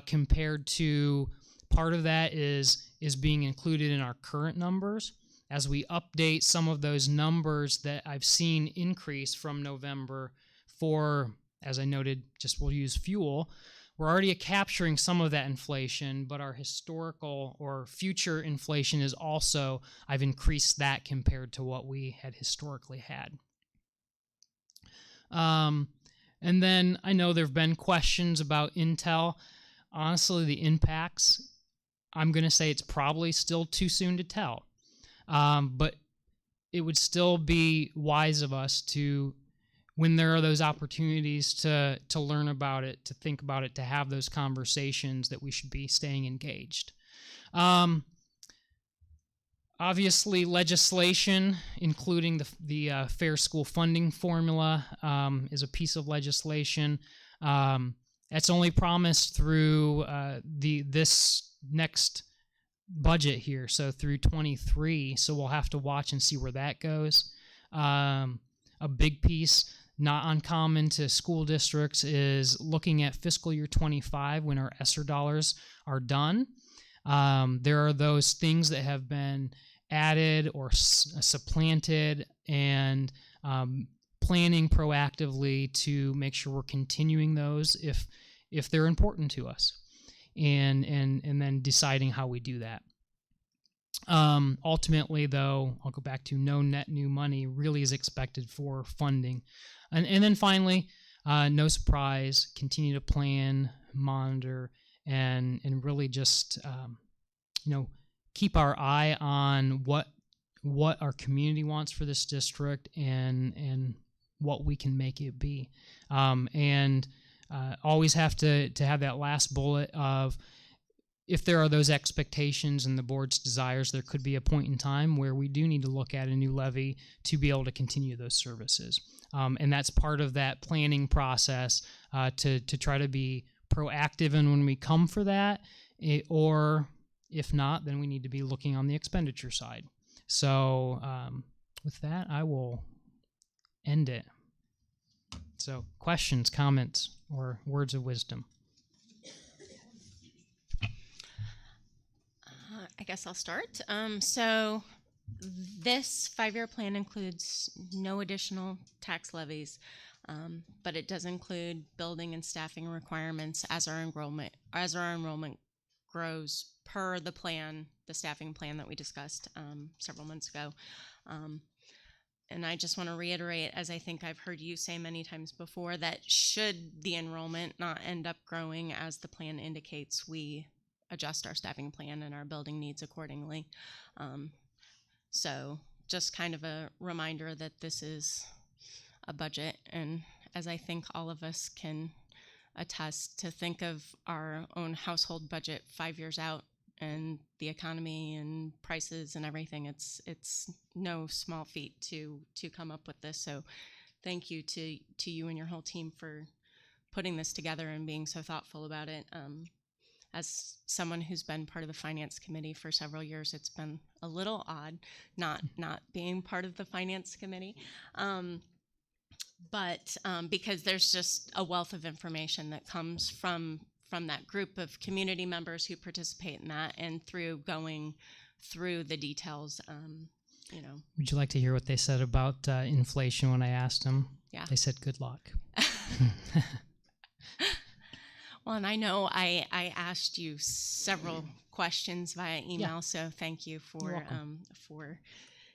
compared to, part of that is being included in our current numbers. As we update some of those numbers that I've seen increase from November for, as I noted, just we'll use fuel, we're already capturing some of that inflation, but our historical or future inflation is also, I've increased that compared to what we had historically had. And then I know there have been questions about Intel. Honestly, the impacts, I'm going to say it's probably still too soon to tell. But it would still be wise of us to, when there are those opportunities to learn about it, to think about it, to have those conversations, that we should be staying engaged. Obviously, legislation, including the Fair School Funding Formula, is a piece of legislation. That's only promised through this next budget here, so through 23. So we'll have to watch and see where that goes. A big piece, not uncommon to school districts, is looking at fiscal year 25 when our ESSER dollars are done. There are those things that have been added or supplanted, and planning proactively to make sure we're continuing those if they're important to us, and then deciding how we do that. Ultimately, though, I'll go back to no net new money really is expected for funding. And then finally, no surprise, continue to plan, monitor, and really just keep our eye on what our community wants for this district, and what we can make it be. And always have to have that last bullet of, if there are those expectations and the board's desires, there could be a point in time where we do need to look at a new levy to be able to continue those services. And that's part of that planning process, to try to be proactive, and when we come for that, or if not, then we need to be looking on the expenditure side. So with that, I will end it. So questions, comments, or words of wisdom?
I guess I'll start. So this 5-year plan includes no additional tax levies, but it does include building and staffing requirements as our enrollment grows per the plan, the staffing plan that we discussed several months ago. And I just want to reiterate, as I think I've heard you say many times before, that should the enrollment not end up growing as the plan indicates, we adjust our staffing plan and our building needs accordingly. So just kind of a reminder that this is a budget, and as I think all of us can attest, to think of our own household budget 5 years out, and the economy and prices and everything, it's no small feat to come up with this. So thank you to you and your whole team for putting this together and being so thoughtful about it. As someone who's been part of the finance committee for several years, it's been a little odd not being part of the finance committee. But because there's just a wealth of information that comes from that group of community members who participate in that, and through going through the details,
Would you like to hear what they said about inflation when I asked them?
Yeah.
They said, good luck.
Well, and I know I asked you several questions via email, so thank you for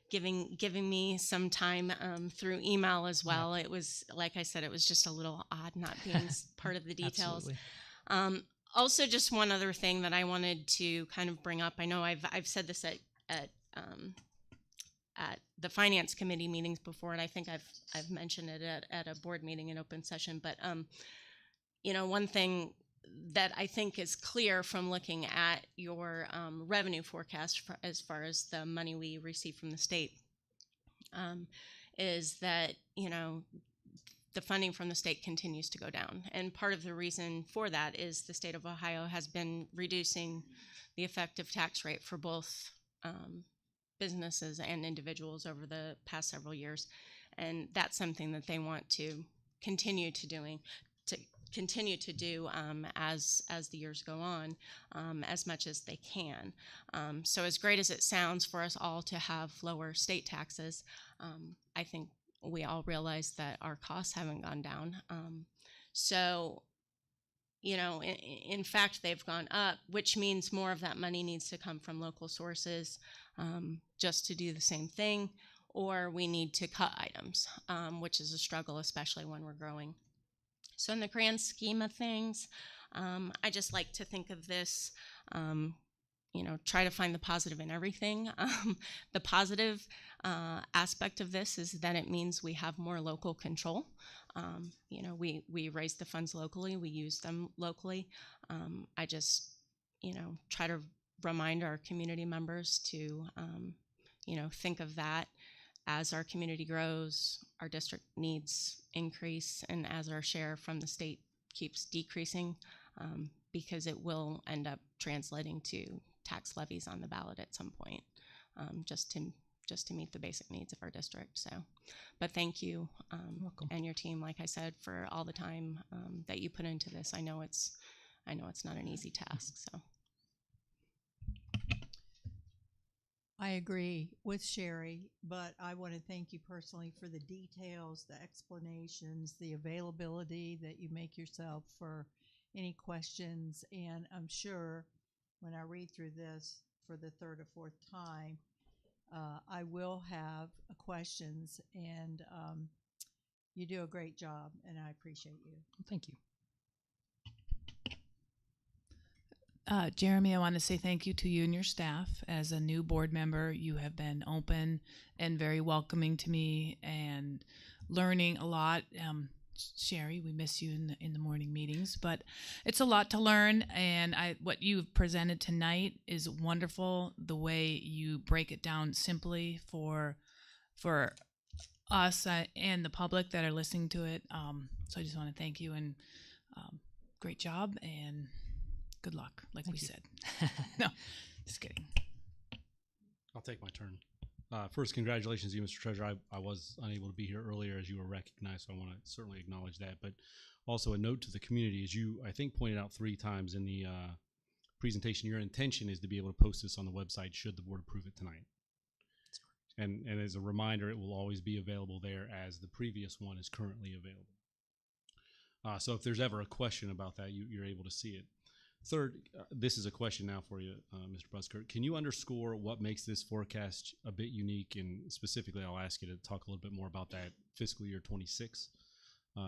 giving me some time through email as well. It was, like I said, it was just a little odd not being part of the details. Also, just one other thing that I wanted to kind of bring up. I know I've said this at the finance committee meetings before, and I think I've mentioned it at a board meeting in open session. But one thing that I think is clear from looking at your revenue forecast as far as the money we receive from the state is that the funding from the state continues to go down, and part of the reason for that is the state of Ohio has been reducing the effective tax rate for both businesses and individuals over the past several years, and that's something that they want to continue to do as the years go on, as much as they can. So as great as it sounds for us all to have lower state taxes, I think we all realize that our costs haven't gone down. So in fact, they've gone up, which means more of that money needs to come from local sources just to do the same thing, or we need to cut items, which is a struggle, especially when we're growing. So in the grand scheme of things, I just like to think of this, try to find the positive in everything. The positive aspect of this is that it means we have more local control. We raise the funds locally, we use them locally. I just, try to remind our community members to, think of that as our community grows, our district needs increase, and as our share from the state keeps decreasing, because it will end up translating to tax levies on the ballot at some point, just to meet the basic needs of our district. So, but thank you and your team, like I said, for all the time that you put into this. I know it's not an easy task. So.
I agree with Sherry, but I want to thank you personally for the details, the explanations, the availability that you make yourself for any questions. And I'm sure when I read through this for the third or fourth time, I will have questions, and you do a great job, and I appreciate you.
Thank you.
Jeremy, I want to say thank you to you and your staff. As a new board member, you have been open and very welcoming to me and learning a lot. Sherry, we miss you in the morning meetings, but it's a lot to learn. And what you've presented tonight is wonderful. The way you break it down simply for us and the public that are listening to it. So I just want to thank you, and great job, and good luck, like we said. No, just kidding.
I'll take my turn. First, congratulations to you, Mr. Treasurer. I was unable to be here earlier, as you were recognized, so I want to certainly acknowledge that. But also a note to the community, as you, I think, pointed out 3 times in the presentation, your intention is to be able to post this on the website should the board approve it tonight. And as a reminder, it will always be available there as the previous one is currently available. So if there's ever a question about that, you're able to see it. Third, this is a question now for you, Mr. Buskirk. Can you underscore what makes this forecast a bit unique? And specifically, I'll ask you to talk a little bit more about that fiscal year 26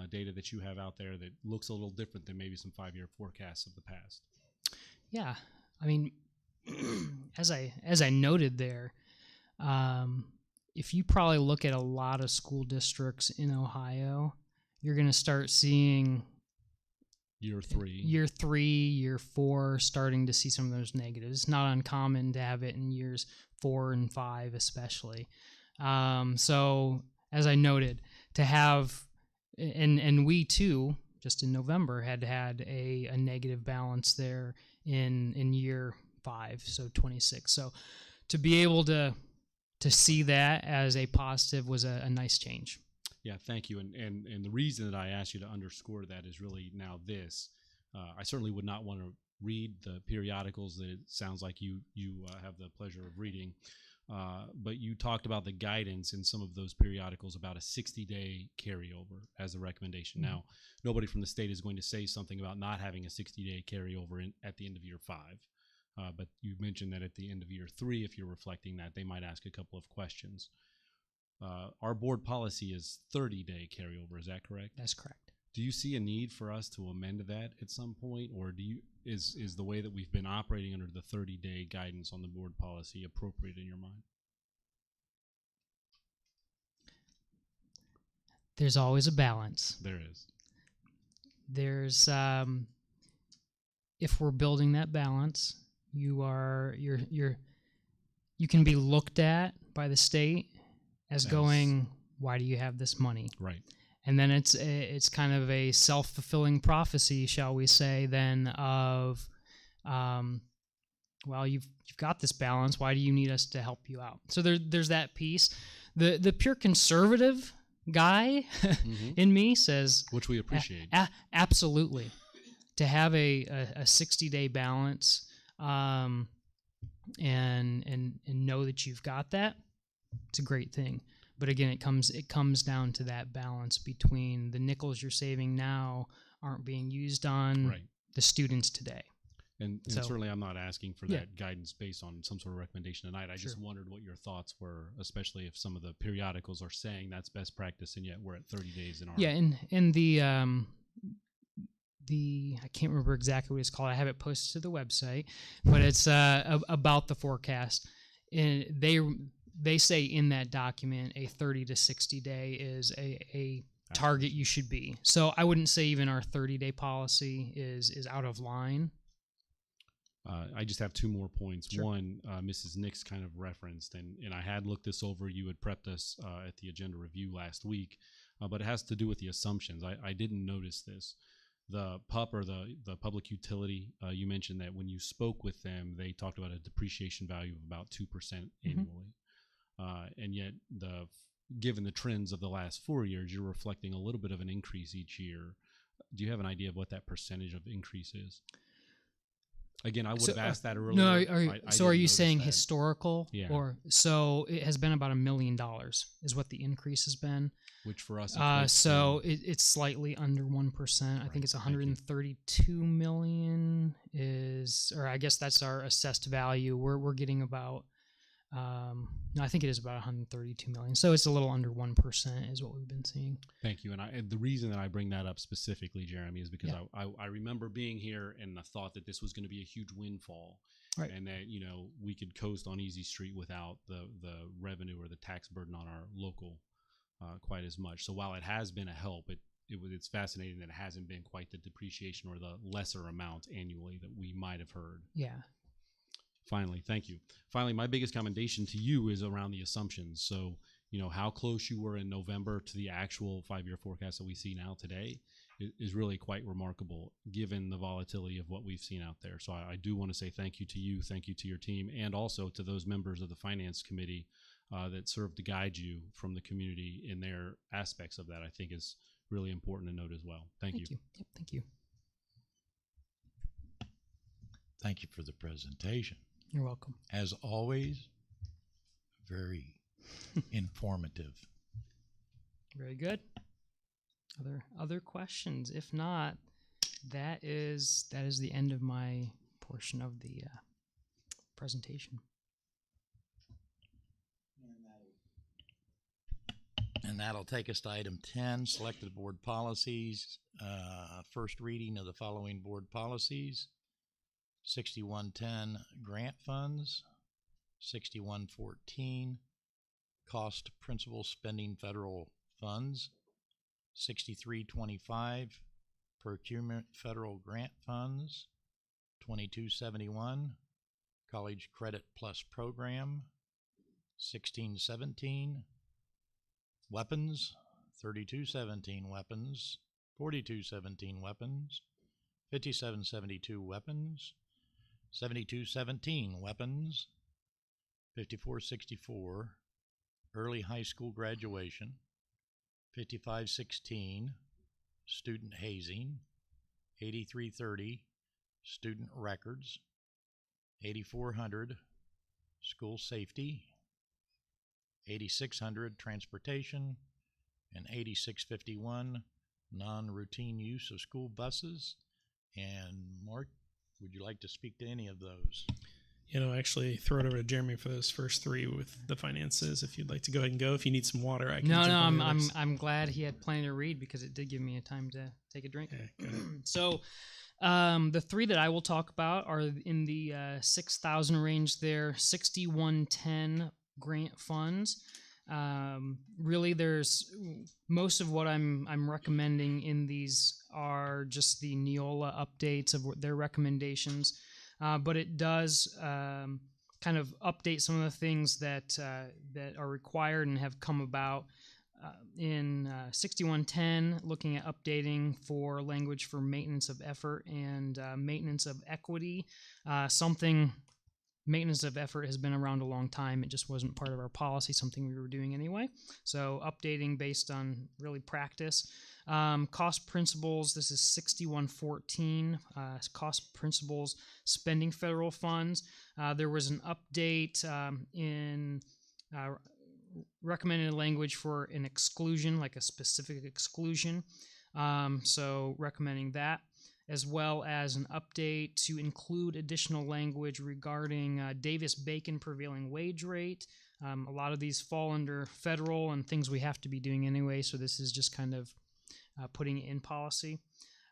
data that you have out there that looks a little different than maybe some 5-year forecasts of the past.
Yeah, I mean, as I noted there, if you probably look at a lot of school districts in Ohio, you're going to start seeing year 3, year 4, starting to see some of those negatives. It's not uncommon to have it in years 4 and 5, especially. So as I noted, to have, and we too, just in November, had a negative balance there in year 5, so 26. So to be able to see that as a positive was a nice change.
Yeah, thank you. And the reason that I asked you to underscore that is really now this. I certainly would not want to read the periodicals that it sounds like you have the pleasure of reading. But you talked about the guidance in some of those periodicals about a 60-day carryover as a recommendation.
Mm-hmm.
Now, nobody from the state is going to say something about not having a 60-day carryover at the end of year 5. But you mentioned that at the end of year 3, if you're reflecting that, they might ask a couple of questions. Our board policy is 30-day carryover. Is that correct?
That's correct.
Do you see a need for us to amend that at some point, or is the way that we've been operating under the 30-day guidance on the board policy appropriate in your mind?
There's always a balance.
There is.
There's if we're building that balance, you can be looked at by the state as going, why do you have this money?
Right.
And then it's kind of a self-fulfilling prophecy, shall we say, then of, well, you've got this balance. Why do you need us to help you out? So there's that piece. The pure conservative guy in me says,
which we appreciate.
Absolutely, to have a 60-day balance, and know that you've got that. It's a great thing. But again, it comes down to that balance between the nickels you're saving now aren't being used on the students today.
And certainly I'm not asking for that guidance based on some sort of recommendation tonight. I just wondered what your thoughts were, especially if some of the periodicals are saying that's best practice, and yet we're at 30 days in our...
Yeah, and the I can't remember exactly what it's called. I have it posted to the website, but it's about the forecast. And they say in that document a 30 to 60 day is a target you should be. So I wouldn't say even our 30-day policy is out of line.
I just have 2 more points.
Sure.
One, Mrs. Nix kind of referenced, and I had looked this over. You had prepped us at the agenda review last week, but it has to do with the assumptions. I didn't notice this. The PUP, or the public utility, you mentioned that when you spoke with them, they talked about a depreciation value of about 2% annually. And yet, given the trends of the last 4 years, you're reflecting a little bit of an increase each year. Do you have an idea of what that percentage of increase is? Again, I would have asked that earlier.
No, are you saying historical?
Yeah.
Or so it has been about $1 million is what the increase has been.
Which for us,
so it's slightly under 1%. I think it's 132 million or I guess that's our assessed value. We're getting about. No, I think it is about 132 million. So it's a little under 1% is what we've been seeing.
Thank you. And the reason that I bring that up specifically, Jeremy, is because I remember being here and the thought that this was going to be a huge windfall, and that we could coast on Easy Street without the revenue or the tax burden on our local quite as much. So while it has been a help, it's fascinating that it hasn't been quite the depreciation or the lesser amount annually that we might have heard.
Yeah.
Finally, thank you. Finally, my biggest commendation to you is around the assumptions. So, how close you were in November to the actual 5-year forecast that we see now today is really quite remarkable, given the volatility of what we've seen out there. So I do want to say thank you to you, thank you to your team, and also to those members of the Finance Committee that served to guide you from the community in their aspects of that. I think is really important to note as well. Thank you.
Yep, thank you.
Thank you for the presentation.
You're welcome.
As always, very informative.
Very good. Other questions? If not, that is the end of my portion of the presentation.
And that'll take us to item 10, selected board policies. First reading of the following board policies. 6110 grant funds, 6114 cost principal spending federal funds, 6325 procurement federal grant funds, 2271 college credit plus program, 1617 weapons, 3217 weapons, 4217 weapons, 5772 weapons, 7217 weapons, 5464 early high school graduation, 5516 student hazing, 8330 student records, 8400 school safety, 8600 transportation, and 8651 non-routine use of school buses. And Mark, would you like to speak to any of those?
Actually throw it over to Jeremy for those first three with the finances. If you'd like to go ahead and go. If you need some water, I can.
No,
jump
no,
on the others.
I'm glad he had plenty to read because it did give me a time to take a drink.
Okay, good.
So, the three that I will talk about are in the 6,000 range. There, 6110 grant funds. Really, there's most of what I'm recommending in these are just the Neola updates of their recommendations. But it does kind of update some of the things that are required and have come about in 6110, looking at updating for language for maintenance of effort and maintenance of equity. Maintenance of effort has been around a long time. It just wasn't part of our policy, something we were doing anyway. So updating based on really practice. Cost principles, this is 6114, cost principles, spending federal funds. There was an update in recommended language for an exclusion, like a specific exclusion. So recommending that, as well as an update to include additional language regarding Davis-Bacon prevailing wage rate. A lot of these fall under federal and things we have to be doing anyway, so this is just kind of putting it in policy.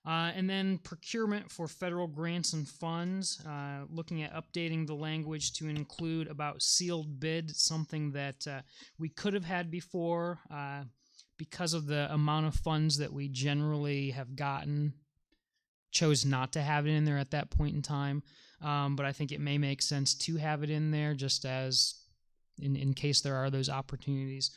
And then procurement for federal grants and funds, looking at updating the language to include about sealed bid, something that we could have had before because of the amount of funds that we generally have gotten. Chose not to have it in there at that point in time, but I think it may make sense to have it in there just as in case there are those opportunities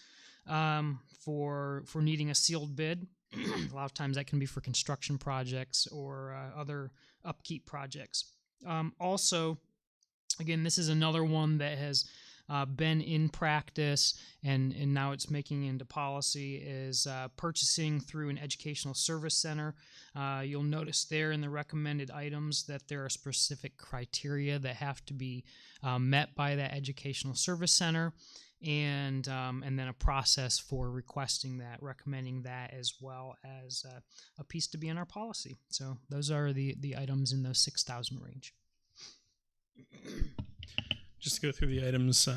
for needing a sealed bid. A lot of times that can be for construction projects or other upkeep projects. Also, again, this is another one that has been in practice and now it's making into policy is purchasing through an educational service center. You'll notice there in the recommended items that there are specific criteria that have to be met by that educational service center. And then a process for requesting that, recommending that, as well as a piece to be in our policy. So those are the items in those 6,000 range.
Just to go through the items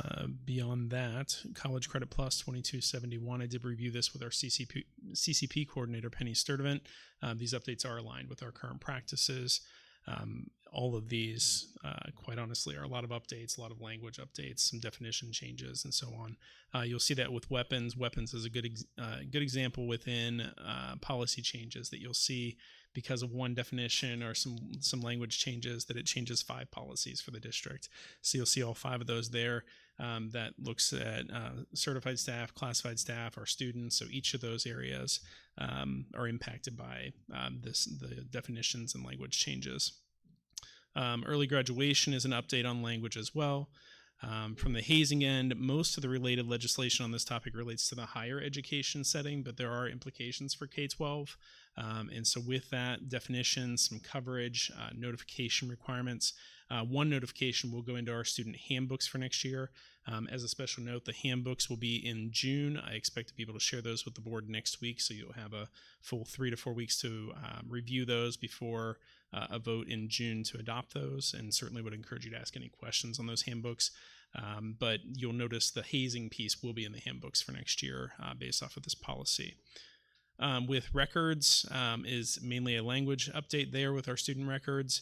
beyond that, College Credit Plus 2271. I did review this with our CCP coordinator, Penny Sturdivant. These updates are aligned with our current practices. All of these, quite honestly, are a lot of updates, a lot of language updates, some definition changes, and so on. You'll see that with weapons. Weapons is a good example within policy changes that you'll see because of one definition or some language changes that it changes 5 policies for the district. So you'll see all 5 of those there. That looks at certified staff, classified staff, our students. So each of those areas are impacted by the definitions and language changes. Early graduation is an update on language as well. From the hazing end, most of the related legislation on this topic relates to the higher education setting, but there are implications for K-12. And so with that, definitions, some coverage, notification requirements. One notification will go into our student handbooks for next year. As a special note, the handbooks will be in June. I expect to be able to share those with the board next week, so you'll have a full 3 to 4 weeks to review those before a vote in June to adopt those, and certainly would encourage you to ask any questions on those handbooks. But you'll notice the hazing piece will be in the handbooks for next year based off of this policy. With records is mainly a language update there with our student records.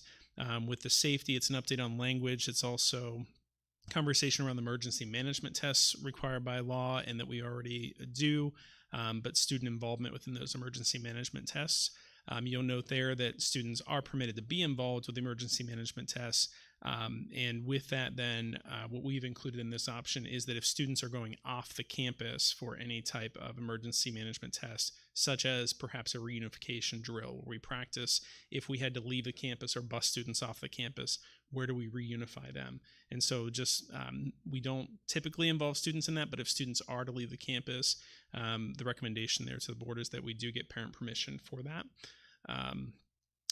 With the safety, it's an update on language. It's also conversation around the emergency management tests required by law and that we already do, but student involvement within those emergency management tests. You'll note there that students are permitted to be involved with emergency management tests, And with that, then what we've included in this option is that if students are going off the campus for any type of emergency management test, such as perhaps a reunification drill where we practice if we had to leave the campus or bus students off the campus, where do we reunify them? And so just we don't typically involve students in that, but if students are to leave the campus, the recommendation there to the board is that we do get parent permission for that.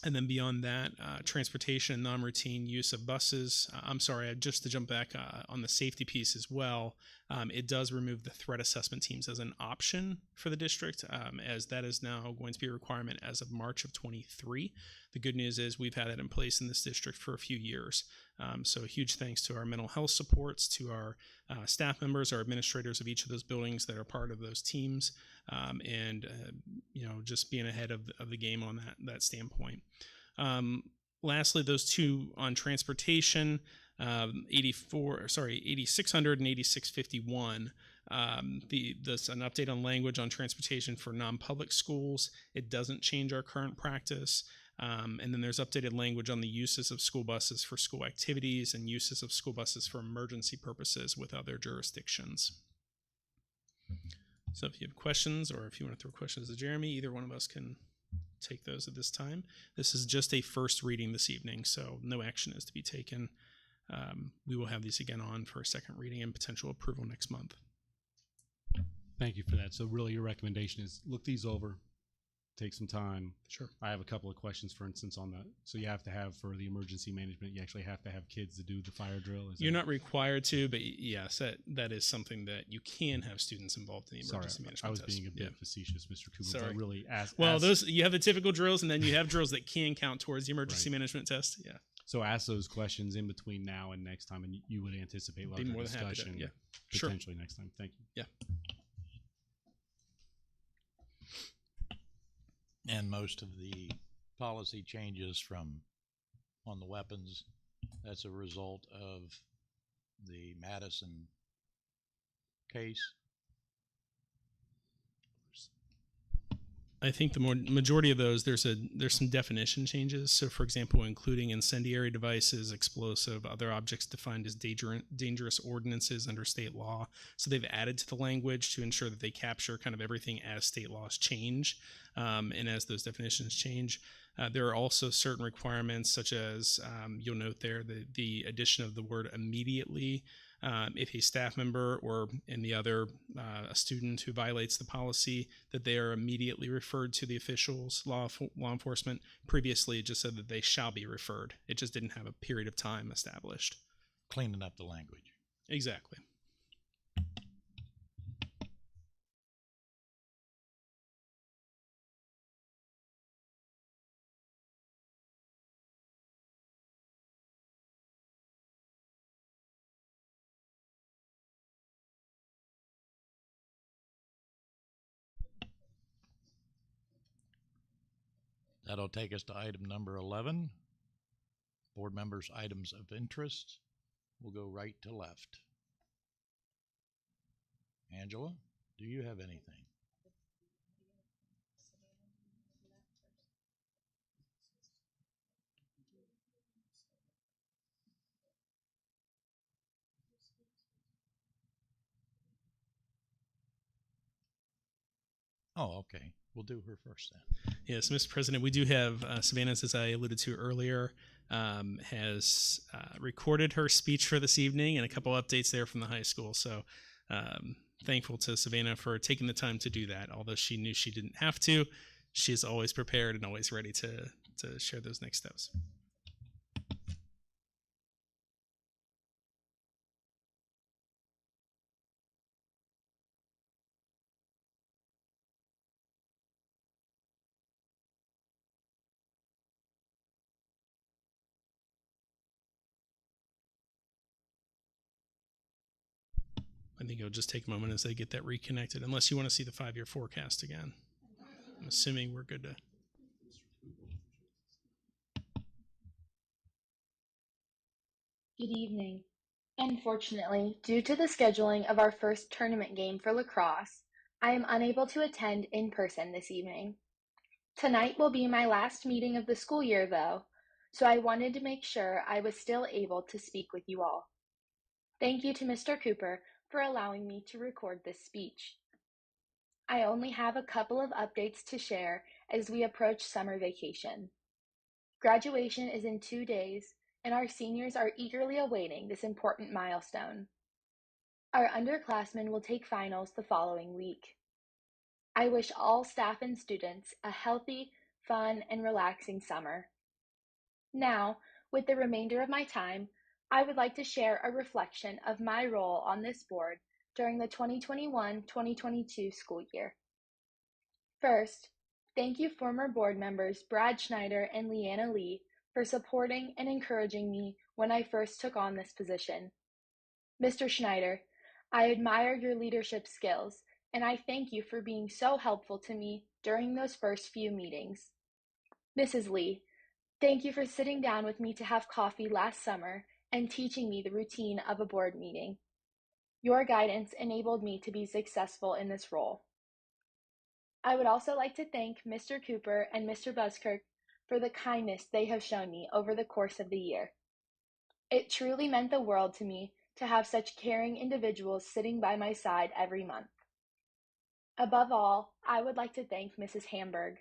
And then beyond that, transportation and non-routine use of buses. I'm sorry, just to jump back on the safety piece as well, it does remove the threat assessment teams as an option for the district, as that is now going to be a requirement as of March of 23. The good news is we've had it in place in this district for a few years. So a huge thanks to our mental health supports, to our staff members, our administrators of each of those buildings that are part of those teams, and just being ahead of the game on that standpoint. Lastly, those two on transportation, 8600 and 8651. This an update on language on transportation for non-public schools. It doesn't change our current practice. And then there's updated language on the uses of school buses for school activities and uses of school buses for emergency purposes with other jurisdictions. So if you have questions, or if you want to throw questions to Jeremy, either one of us can take those at this time. This is just a first reading this evening, so no action is to be taken. We will have these again on for a second reading and potential approval next month.
Thank you for that. So really your recommendation is look these over, take some time.
Sure.
I have a couple of questions, for instance, on that. So you have to have, for the emergency management, you actually have to have kids to do the fire drill?
You're not required to, but yes, that is something that you can have students involved in the emergency management
I was
test.
being a bit facetious, Mr. Cooper.
Sorry.
I really
those you have the typical drills, and then you have drills that can count towards the emergency management test. Yeah.
So ask those questions in between now and next time, and you would anticipate larger discussion potentially next time. Thank you.
Yeah.
And most of the policy changes on the weapons, that's a result of the Madison case.
I think the majority of those, there's some definition changes. So, for example, including incendiary devices, explosive, other objects defined as dangerous ordinances under state law. So they've added to the language to ensure that they capture kind of everything as state laws change, and as those definitions change. There are also certain requirements, such as you'll note there the addition of the word immediately. If a staff member or any other a student who violates the policy, that they are immediately referred to the officials, law enforcement. Previously, it just said that they shall be referred. It just didn't have a period of time established.
Cleaning up the language.
Exactly.
That'll take us to item number 11. Board members' items of interest. We'll go right to left. Angela, do you have anything? Oh, okay. We'll do her first then.
Yes, Mr. President, we do have Savannah, as I alluded to earlier, has recorded her speech for this evening and a couple updates there from the high school. So thankful to Savannah for taking the time to do that. Although she knew she didn't have to, she's always prepared and always ready to share those next steps. I think it'll just take a moment as they get that reconnected, unless you want to see the 5-year forecast again. I'm assuming we're good to.
Good evening. Unfortunately, due to the scheduling of our first tournament game for lacrosse, I am unable to attend in person this evening. Tonight will be my last meeting of the school year, though, so I wanted to make sure I was still able to speak with you all. Thank you to Mr. Cooper for allowing me to record this speech. I only have a couple of updates to share as we approach summer vacation. Graduation is in 2 days, and our seniors are eagerly awaiting this important milestone. Our underclassmen will take finals the following week. I wish all staff and students a healthy, fun, and relaxing summer. Now, with the remainder of my time, I would like to share a reflection of my role on this board during the 2021-2022 school year. First, thank you former board members Brad Schneider and Leanna Lee for supporting and encouraging me when I first took on this position. Mr. Schneider, I admire your leadership skills, and I thank you for being so helpful to me during those first few meetings. Mrs. Lee, thank you for sitting down with me to have coffee last summer and teaching me the routine of a board meeting. Your guidance enabled me to be successful in this role. I would also like to thank Mr. Cooper and Mr. Buskirk for the kindness they have shown me over the course of the year. It truly meant the world to me to have such caring individuals sitting by my side every month. Above all, I would like to thank Mrs. Hamburg.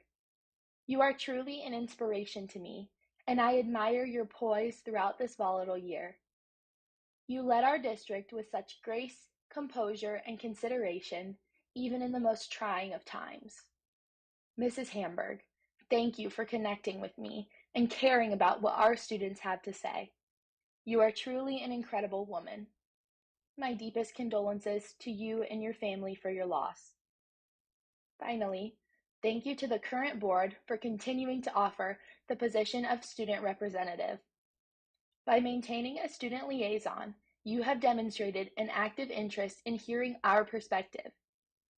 You are truly an inspiration to me, and I admire your poise throughout this volatile year. You led our district with such grace, composure, and consideration, even in the most trying of times. Mrs. Hamburg, thank you for connecting with me and caring about what our students have to say. You are truly an incredible woman. My deepest condolences to you and your family for your loss. Finally, thank you to the current board for continuing to offer the position of student representative. By maintaining a student liaison, you have demonstrated an active interest in hearing our perspective,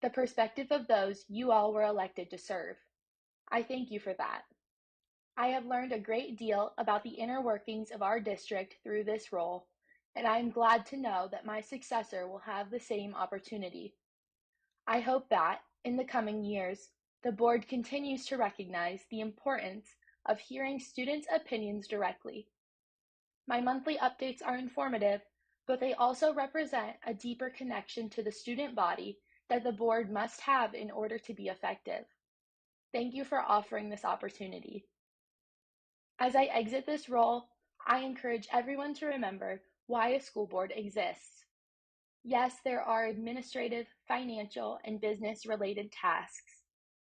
the perspective of those you all were elected to serve. I thank you for that. I have learned a great deal about the inner workings of our district through this role, and I am glad to know that my successor will have the same opportunity. I hope that, in the coming years, the board continues to recognize the importance of hearing students' opinions directly. My monthly updates are informative, but they also represent a deeper connection to the student body that the board must have in order to be effective. Thank you for offering this opportunity. As I exit this role, I encourage everyone to remember why a school board exists. Yes, there are administrative, financial, and business-related tasks,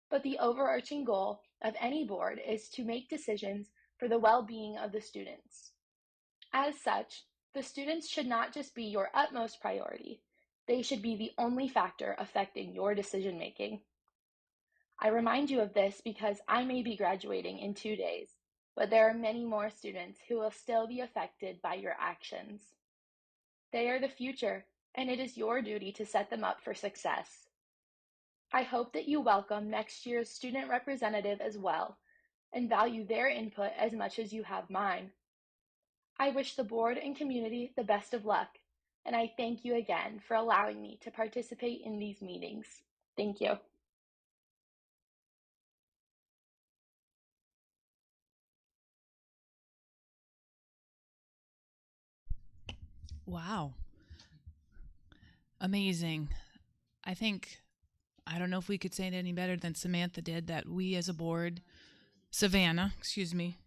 but the overarching goal of any board is to make decisions for the well-being of the students. As such, the students should not just be your utmost priority, they should be the only factor affecting your decision-making. I remind you of this because I may be graduating in 2 days, but there are many more students who will still be affected by your actions. They are the future, and it is your duty to set them up for success. I hope that you welcome next year's student representative as well, and value their input as much as you have mine. I wish the board and community the best of luck, and I thank you again for allowing me to participate in these meetings. Thank you.
Wow. Amazing. I don't know if we could say it any better than Samantha did, that we as a board, Savannah, excuse me,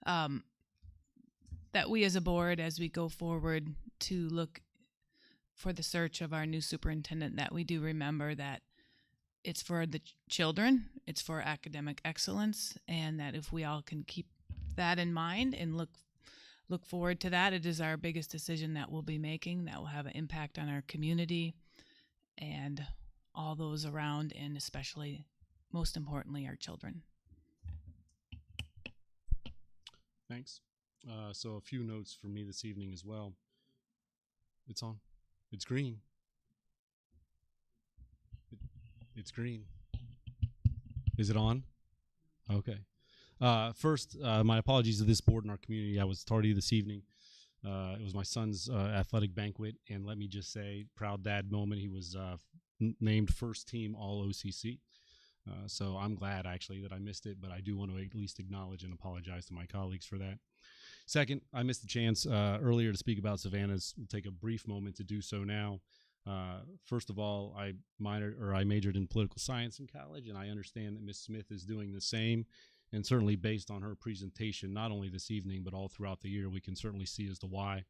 that we as a board, as we go forward to look for the search of our new superintendent, that we do remember that it's for the children, it's for academic excellence, and that if we all can keep that in mind and look forward to that, it is our biggest decision that we'll be making that will have an impact on our community and all those around, and especially, most importantly, our children.
Thanks. So a few notes from me this evening as well. It's on. It's green. It's green. Is it on? Okay. First, my apologies to this board and our community. I was tardy this evening. It was my son's athletic banquet, and let me just say, proud dad moment. He was named first team all OCC. So I'm glad actually that I missed it, but I do want to at least acknowledge and apologize to my colleagues for that. Second, I missed the chance earlier to speak about Savannah's. We'll take a brief moment to do so now. First of all, I majored in political science in college, and I understand that Ms. Smith is doing the same. And certainly based on her presentation, not only this evening, but all throughout the year, we can certainly see as to why.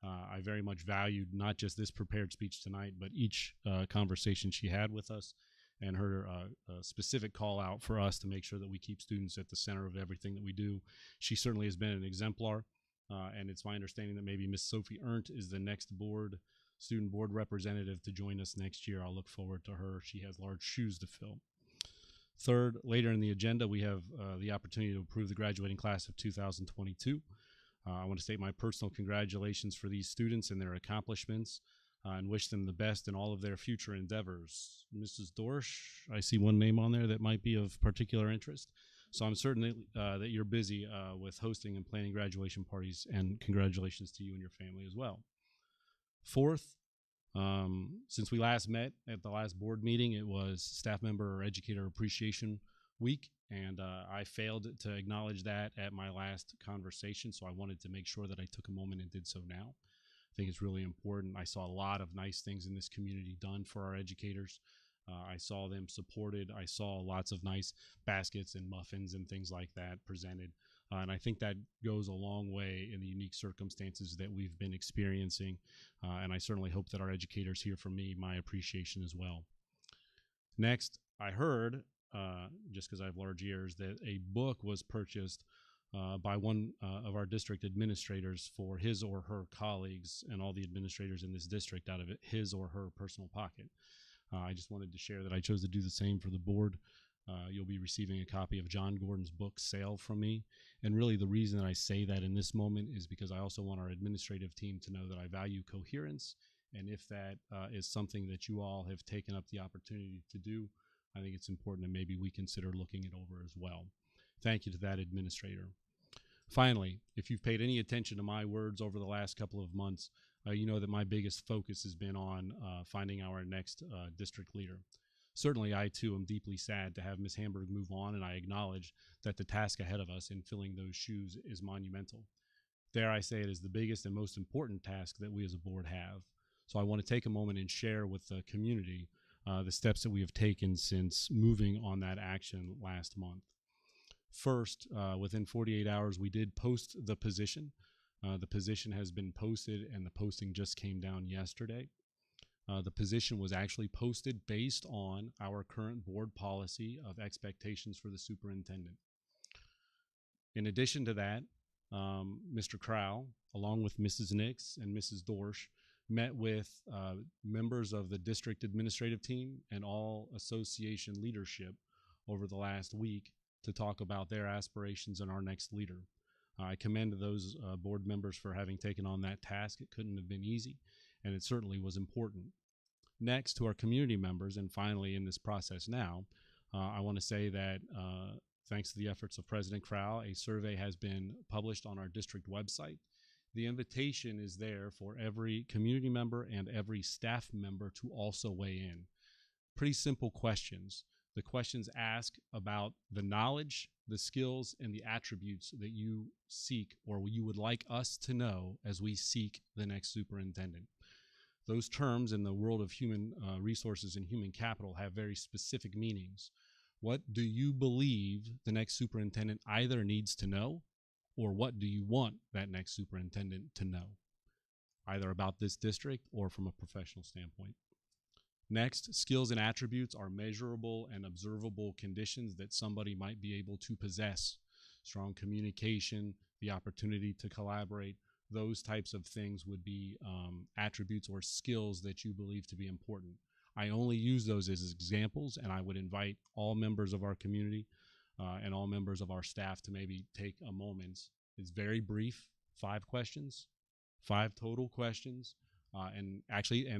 I very much valued not just this prepared speech tonight, but each conversation she had with us, and her specific call out for us to make sure that we keep students at the center of everything that we do. She certainly has been an exemplar, and it's my understanding that maybe Miss Sophie Ernst is the next student board representative to join us next year. I'll look forward to her. She has large shoes to fill. Third, later in the agenda, we have the opportunity to approve the graduating class of 2022. I want to state my personal congratulations for these students and their accomplishments, and wish them the best in all of their future endeavors. Mrs. Dorsch, I see one name on there that might be of particular interest. So I'm certain that you're busy with hosting and planning graduation parties, and congratulations to you and your family as well. Fourth, since we last met at the last board meeting, it was Staff Member or Educator Appreciation Week, and I failed to acknowledge that at my last conversation, so I wanted to make sure that I took a moment and did so now. I think it's really important. I saw a lot of nice things in this community done for our educators. I saw them supported. I saw lots of nice baskets and muffins and things like that presented. And I think that goes a long way in the unique circumstances that we've been experiencing. And I certainly hope that our educators hear from me my appreciation as well. Next, I heard, just because I have large ears, that a book was purchased by one of our district administrators for his or her colleagues and all the administrators in this district out of his or her personal pocket. I just wanted to share that I chose to do the same for the board. You'll be receiving a copy of John Gordon's book, Sale, from me. And really the reason that I say that in this moment is because I also want our administrative team to know that I value coherence. And if that is something that you all have taken up the opportunity to do, I think it's important that maybe we consider looking it over as well. Thank you to that administrator. Finally, if you've paid any attention to my words over the last couple of months, you know that my biggest focus has been on finding our next district leader. Certainly, I too am deeply sad to have Ms. Hamburg move on, and I acknowledge that the task ahead of us in filling those shoes is monumental. Dare I say it is the biggest and most important task that we as a board have. So I want to take a moment and share with the community the steps that we have taken since moving on that action last month. First, within 48 hours, we did post the position. The position has been posted, and the posting just came down yesterday. The position was actually posted based on our current board policy of expectations for the superintendent. In addition to that, Mr. Crowell, along with Mrs. Nix and Mrs. Dorsch, met with members of the district administrative team and all association leadership over the last week to talk about their aspirations and our next leader. I commend those board members for having taken on that task. It couldn't have been easy, and it certainly was important. Next, to our community members, and finally in this process now, I want to say that thanks to the efforts of President Crowell, a survey has been published on our district website. The invitation is there for every community member and every staff member to also weigh in. Pretty simple questions. The questions ask about the knowledge, the skills, and the attributes that you seek or you would like us to know as we seek the next superintendent. Those terms in the world of human resources and human capital have very specific meanings. What do you believe the next superintendent either needs to know, or what do you want that next superintendent to know, either about this district or from a professional standpoint? Next, skills and attributes are measurable and observable conditions that somebody might be able to possess. Strong communication, the opportunity to collaborate, those types of things would be attributes or skills that you believe to be important. I only use those as examples, and I would invite all members of our community and all members of our staff to maybe take a moment. It's very brief, 5 questions, 5 total questions. And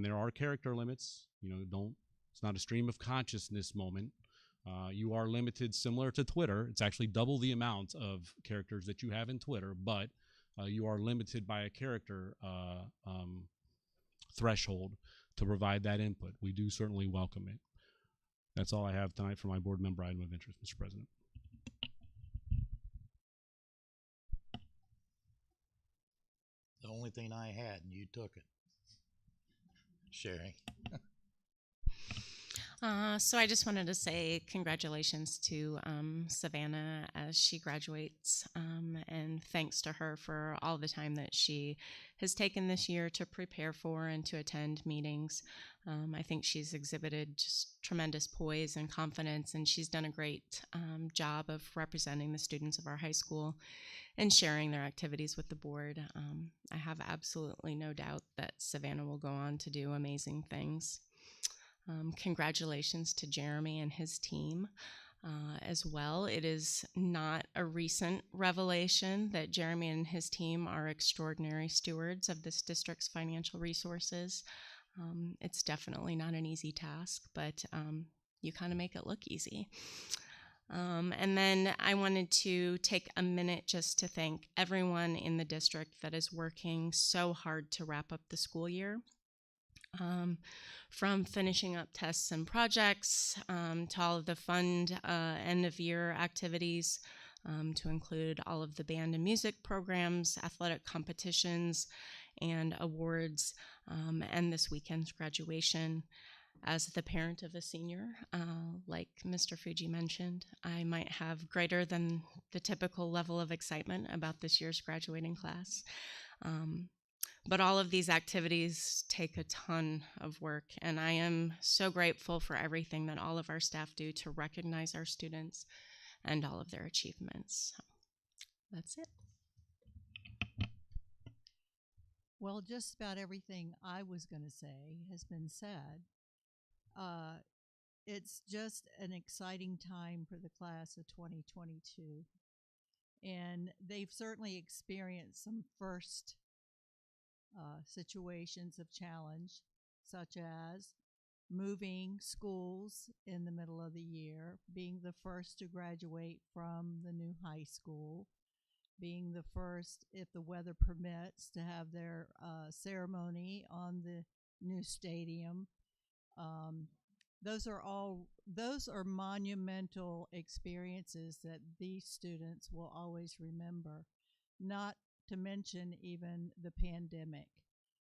there are character limits. It's not a stream of consciousness moment. You are limited, similar to Twitter. It's actually double the amount of characters that you have in Twitter, but you are limited by a character threshold to provide that input. We do certainly welcome it. That's all I have tonight for my board member item of interest, Mr. President.
only thing I had, and you took it. Sherry.
So I just wanted to say congratulations to Savannah as she graduates, and thanks to her for all the time that she has taken this year to prepare for and to attend meetings. I think she's exhibited just tremendous poise and confidence, and she's done a great job of representing the students of our high school and sharing their activities with the board. I have absolutely no doubt that Savannah will go on to do amazing things. Congratulations to Jeremy and his team as well. It is not a recent revelation that Jeremy and his team are extraordinary stewards of this district's financial resources. It's definitely not an easy task, but you kind of make it look easy. And then I wanted to take a minute just to thank everyone in the district that is working so hard to wrap up the school year. From finishing up tests and projects to all of the fun end of year activities, to include all of the band and music programs, athletic competitions, and awards, and this weekend's graduation. As the parent of a senior, like Mr. Fuji mentioned, I might have greater than the typical level of excitement about this year's graduating class. But all of these activities take a ton of work, and I am so grateful for everything that all of our staff do to recognize our students and all of their achievements. So that's it.
Well, just about everything I was going to say has been said. It's just an exciting time for the class of 2022. And they've certainly experienced some first situations of challenge, such as moving schools in the middle of the year, being the first to graduate from the new high school, being the first, if the weather permits, to have their ceremony on the new stadium. Those are monumental experiences that these students will always remember, not to mention even the pandemic.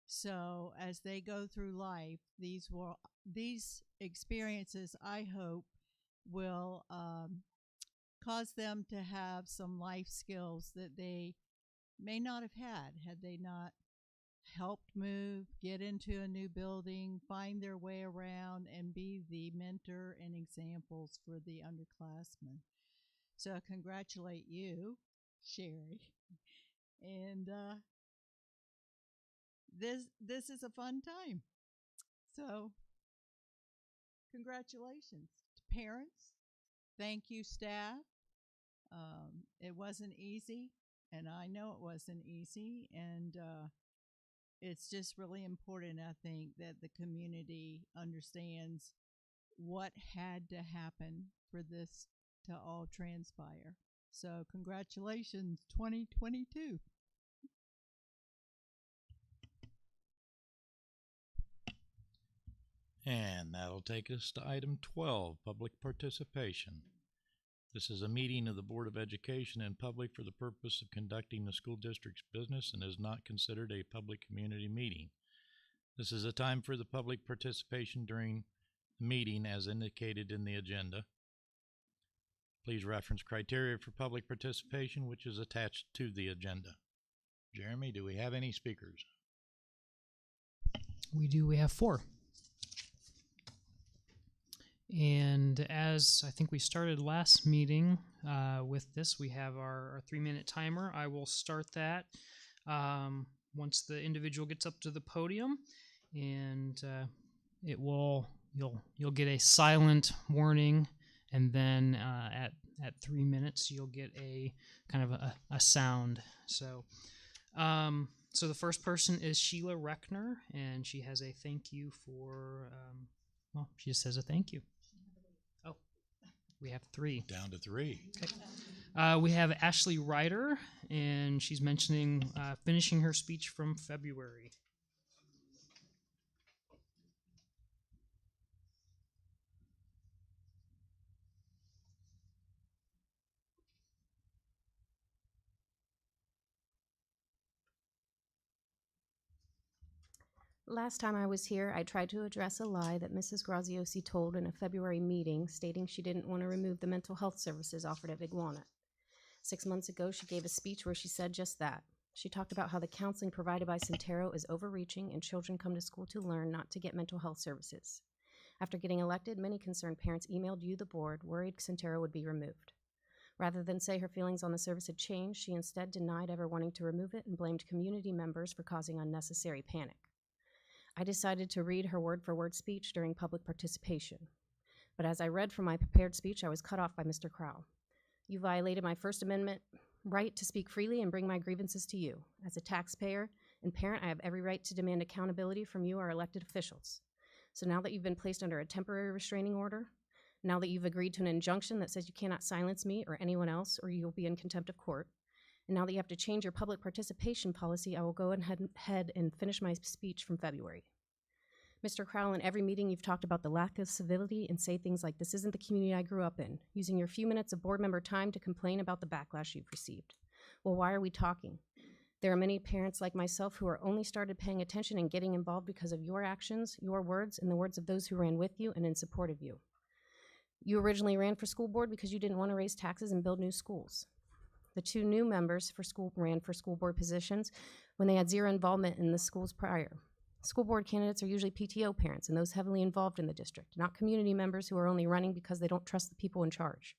So as they go through life, these experiences, I hope, will cause them to have some life skills that they may not have had they not helped move, get into a new building, find their way around, and be the mentor and examples for the underclassmen. So I congratulate you, Sherry. And this is a fun time. So congratulations to parents. Thank you, staff. It wasn't easy, and I know it wasn't easy, and it's just really important, I think, that the community understands what had to happen for this to all transpire. So congratulations, 2022.
And that'll take us to item 12, public participation. This is a meeting of the Board of Education in public for the purpose of conducting the school district's business and is not considered a public community meeting. This is a time for the public participation during the meeting as indicated in the agenda. Please reference criteria for public participation, which is attached to the agenda. Jeremy, do we have any speakers?
We do. We have 4. And as I think we started last meeting with this, we have our 3-minute timer. I will start that once the individual gets up to the podium, and it will you'll get a silent warning, and then at 3 minutes you'll get a kind of a sound. So so the first person is Sheila Reckner, and she has a thank you for well, she just says a thank you. Oh, we have 3.
Down to 3.
Okay. We have Ashley Ryder, and she's mentioning finishing her speech from February.
Last time I was here, I tried to address a lie that Mrs. Graziosi told in a February meeting, stating she didn't want to remove the mental health services offered at Big Walnut. 6 months ago, she gave a speech where she said just that. She talked about how the counseling provided by Centero is overreaching and children come to school to learn, not to get mental health services. After getting elected, many concerned parents emailed you, the board, worried Centero would be removed. Rather than say her feelings on the service had changed, she instead denied ever wanting to remove it and blamed community members for causing unnecessary panic. I decided to read her word-for-word speech during public participation. But as I read from my prepared speech, I was cut off by Mr. Crowell. You violated my First Amendment right to speak freely and bring my grievances to you. As a taxpayer and parent, I have every right to demand accountability from you, our elected officials. So now that you've been placed under a temporary restraining order, now that you've agreed to an injunction that says you cannot silence me or anyone else or you'll be in contempt of court, and now that you have to change your public participation policy, I will go ahead and finish my speech from February. Mr. Crowell, in every meeting you've talked about the lack of civility and say things like, this isn't the community I grew up in, using your few minutes of board member time to complain about the backlash you've received. Well, why are we talking? There are many parents like myself who are only started paying attention and getting involved because of your actions, your words, and the words of those who ran with you and in support of you. You originally ran for school board because you didn't want to raise taxes and build new schools. The two new members ran for school board positions when they had zero involvement in the schools prior. School board candidates are usually PTO parents and those heavily involved in the district, not community members who are only running because they don't trust the people in charge.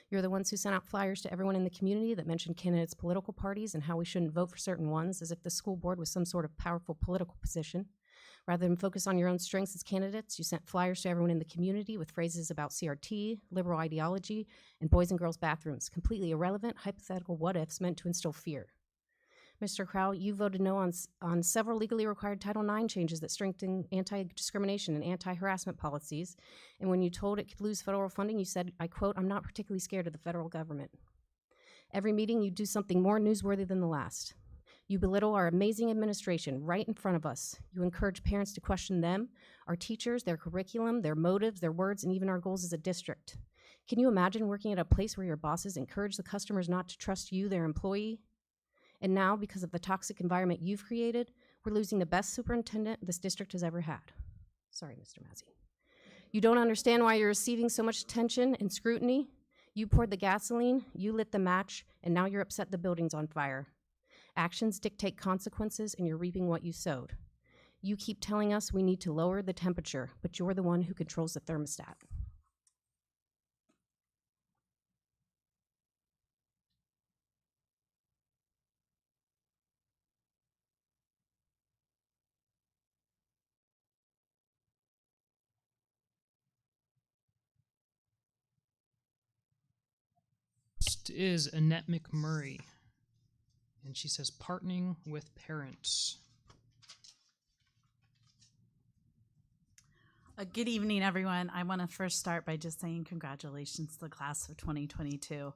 You're the ones who sent out flyers to everyone in the community that mentioned candidates' political parties and how we shouldn't vote for certain ones, as if the school board was some sort of powerful political position. Rather than focus on your own strengths as candidates, you sent flyers to everyone in the community with phrases about CRT, liberal ideology, and boys and girls bathrooms, completely irrelevant, hypothetical what-ifs meant to instill fear. Mr. Crowell, you voted no on several legally required Title IX changes that strengthen anti-discrimination and anti-harassment policies, and when you told it could lose federal funding, you said, I quote, I'm not particularly scared of the federal government. Every meeting, you do something more newsworthy than the last. You belittle our amazing administration right in front of us. You encourage parents to question them, our teachers, their curriculum, their motives, their words, and even our goals as a district. Can you imagine working at a place where your bosses encourage the customers not to trust you, their employee? And now, because of the toxic environment you've created, we're losing the best superintendent this district has ever had. Sorry, Mr. Mazzi. You don't understand why you're receiving so much attention and scrutiny. You poured the gasoline, you lit the match, and now you're upset the building's on fire. Actions dictate consequences, and you're reaping what you sowed. You keep telling us we need to lower the temperature, but you're the one who controls the thermostat.
Next is Annette McMurray, and she says partnering with parents.
Good evening, everyone. I want to first start by just saying congratulations to the class of 2022.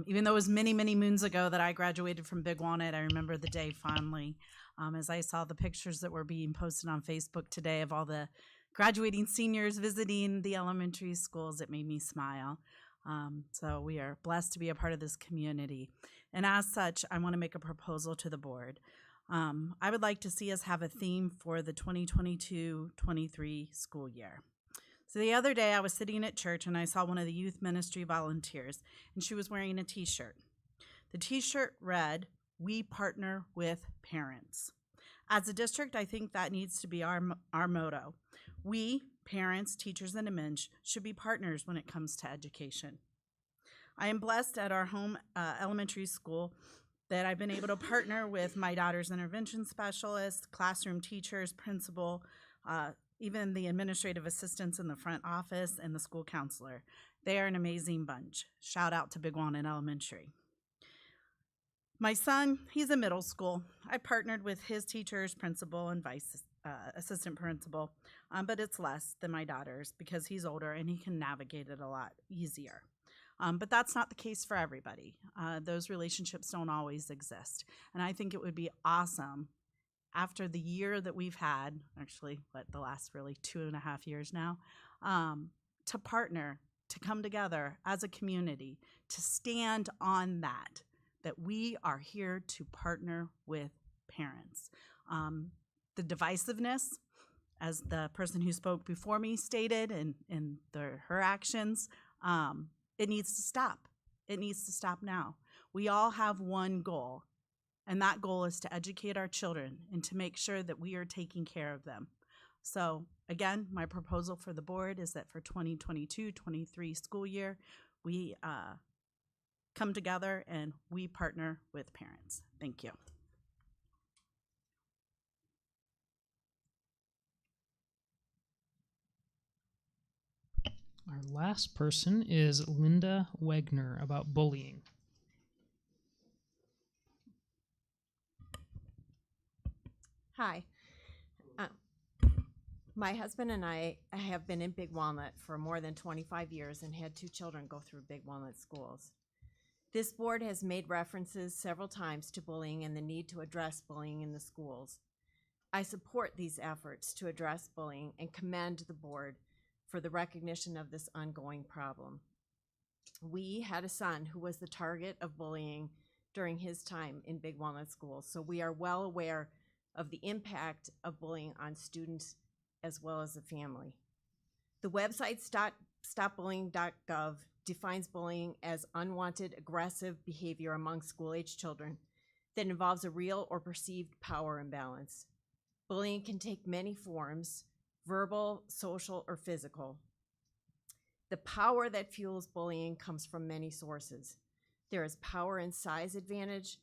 Even though it was many, many moons ago that I graduated from Big Walnut, I remember the day fondly. As I saw the pictures that were being posted on Facebook today of all the graduating seniors visiting the elementary schools, it made me smile. So we are blessed to be a part of this community. And as such, I want to make a proposal to the board. I would like to see us have a theme for the 2022-23 school year. So the other day I was sitting at church and I saw one of the youth ministry volunteers, and she was wearing a t-shirt. The t-shirt read, "We partner with parents." As a district, I think that needs to be our motto. We, parents, teachers, and admin, should be partners when it comes to education. I am blessed at our home elementary school that I've been able to partner with my daughter's intervention specialist, classroom teachers, principal, even the administrative assistants in the front office, and the school counselor. They are an amazing bunch. Shout out to Big Walnut Elementary. My son, he's in middle school. I partnered with his teachers, principal, and vice assistant principal, but it's less than my daughter's because he's older and he can navigate it a lot easier. But that's not the case for everybody. Those relationships don't always exist. And I think it would be awesome after the year that we've had, actually, the last really 2.5 years now, to partner, to come together as a community, to stand on that we are here to partner with parents. the divisiveness, as the person who spoke before me stated, and her actions. It needs to stop. It needs to stop now. We all have one goal, and that goal is to educate our children and to make sure that we are taking care of them. So again, my proposal for the board is that for 2022-23 school year, we come together and we partner with parents. Thank you.
Our last person is Linda Wegner about bullying.
Hi. My husband and I have been in Big Walnut for more than 25 years and had 2 children go through Big Walnut schools. This board has made references several times to bullying and the need to address bullying in the schools. I support these efforts to address bullying and commend the board for the recognition of this ongoing problem. We had a son who was the target of bullying during his time in Big Walnut schools, so we are well aware of the impact of bullying on students as well as the family. The website stopbullying.gov defines bullying as unwanted aggressive behavior among school-age children that involves a real or perceived power imbalance. Bullying can take many forms: verbal, social, or physical. The power that fuels bullying comes from many sources. There is power in size advantage,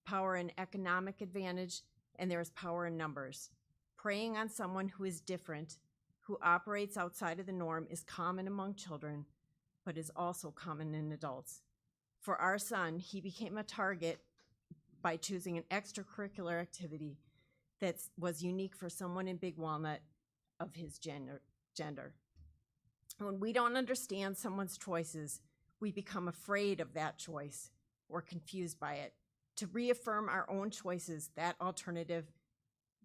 power in economic advantage, and there is power in numbers. Preying on someone who is different, who operates outside of the norm, is common among children, but is also common in adults. For our son, he became a target by choosing an extracurricular activity that was unique for someone in Big Walnut of his gender. When we don't understand someone's choices, we become afraid of that choice or confused by it. To reaffirm our own choices, that alternative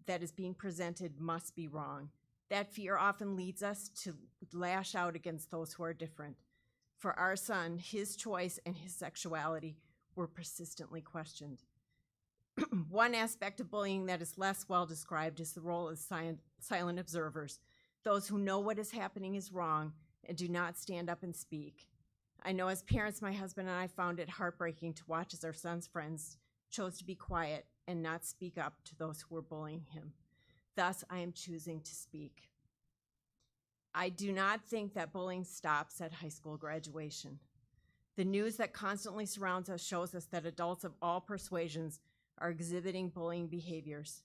that is being presented must be wrong. That fear often leads us to lash out against those who are different. For our son, his choice and his sexuality were persistently questioned. One aspect of bullying that is less well described is the role of silent observers, those who know what is happening is wrong and do not stand up and speak. I know as parents, my husband and I found it heartbreaking to watch as our son's friends chose to be quiet and not speak up to those who were bullying him. Thus, I am choosing to speak. I do not think that bullying stops at high school graduation. The news that constantly surrounds us shows us that adults of all persuasions are exhibiting bullying behaviors.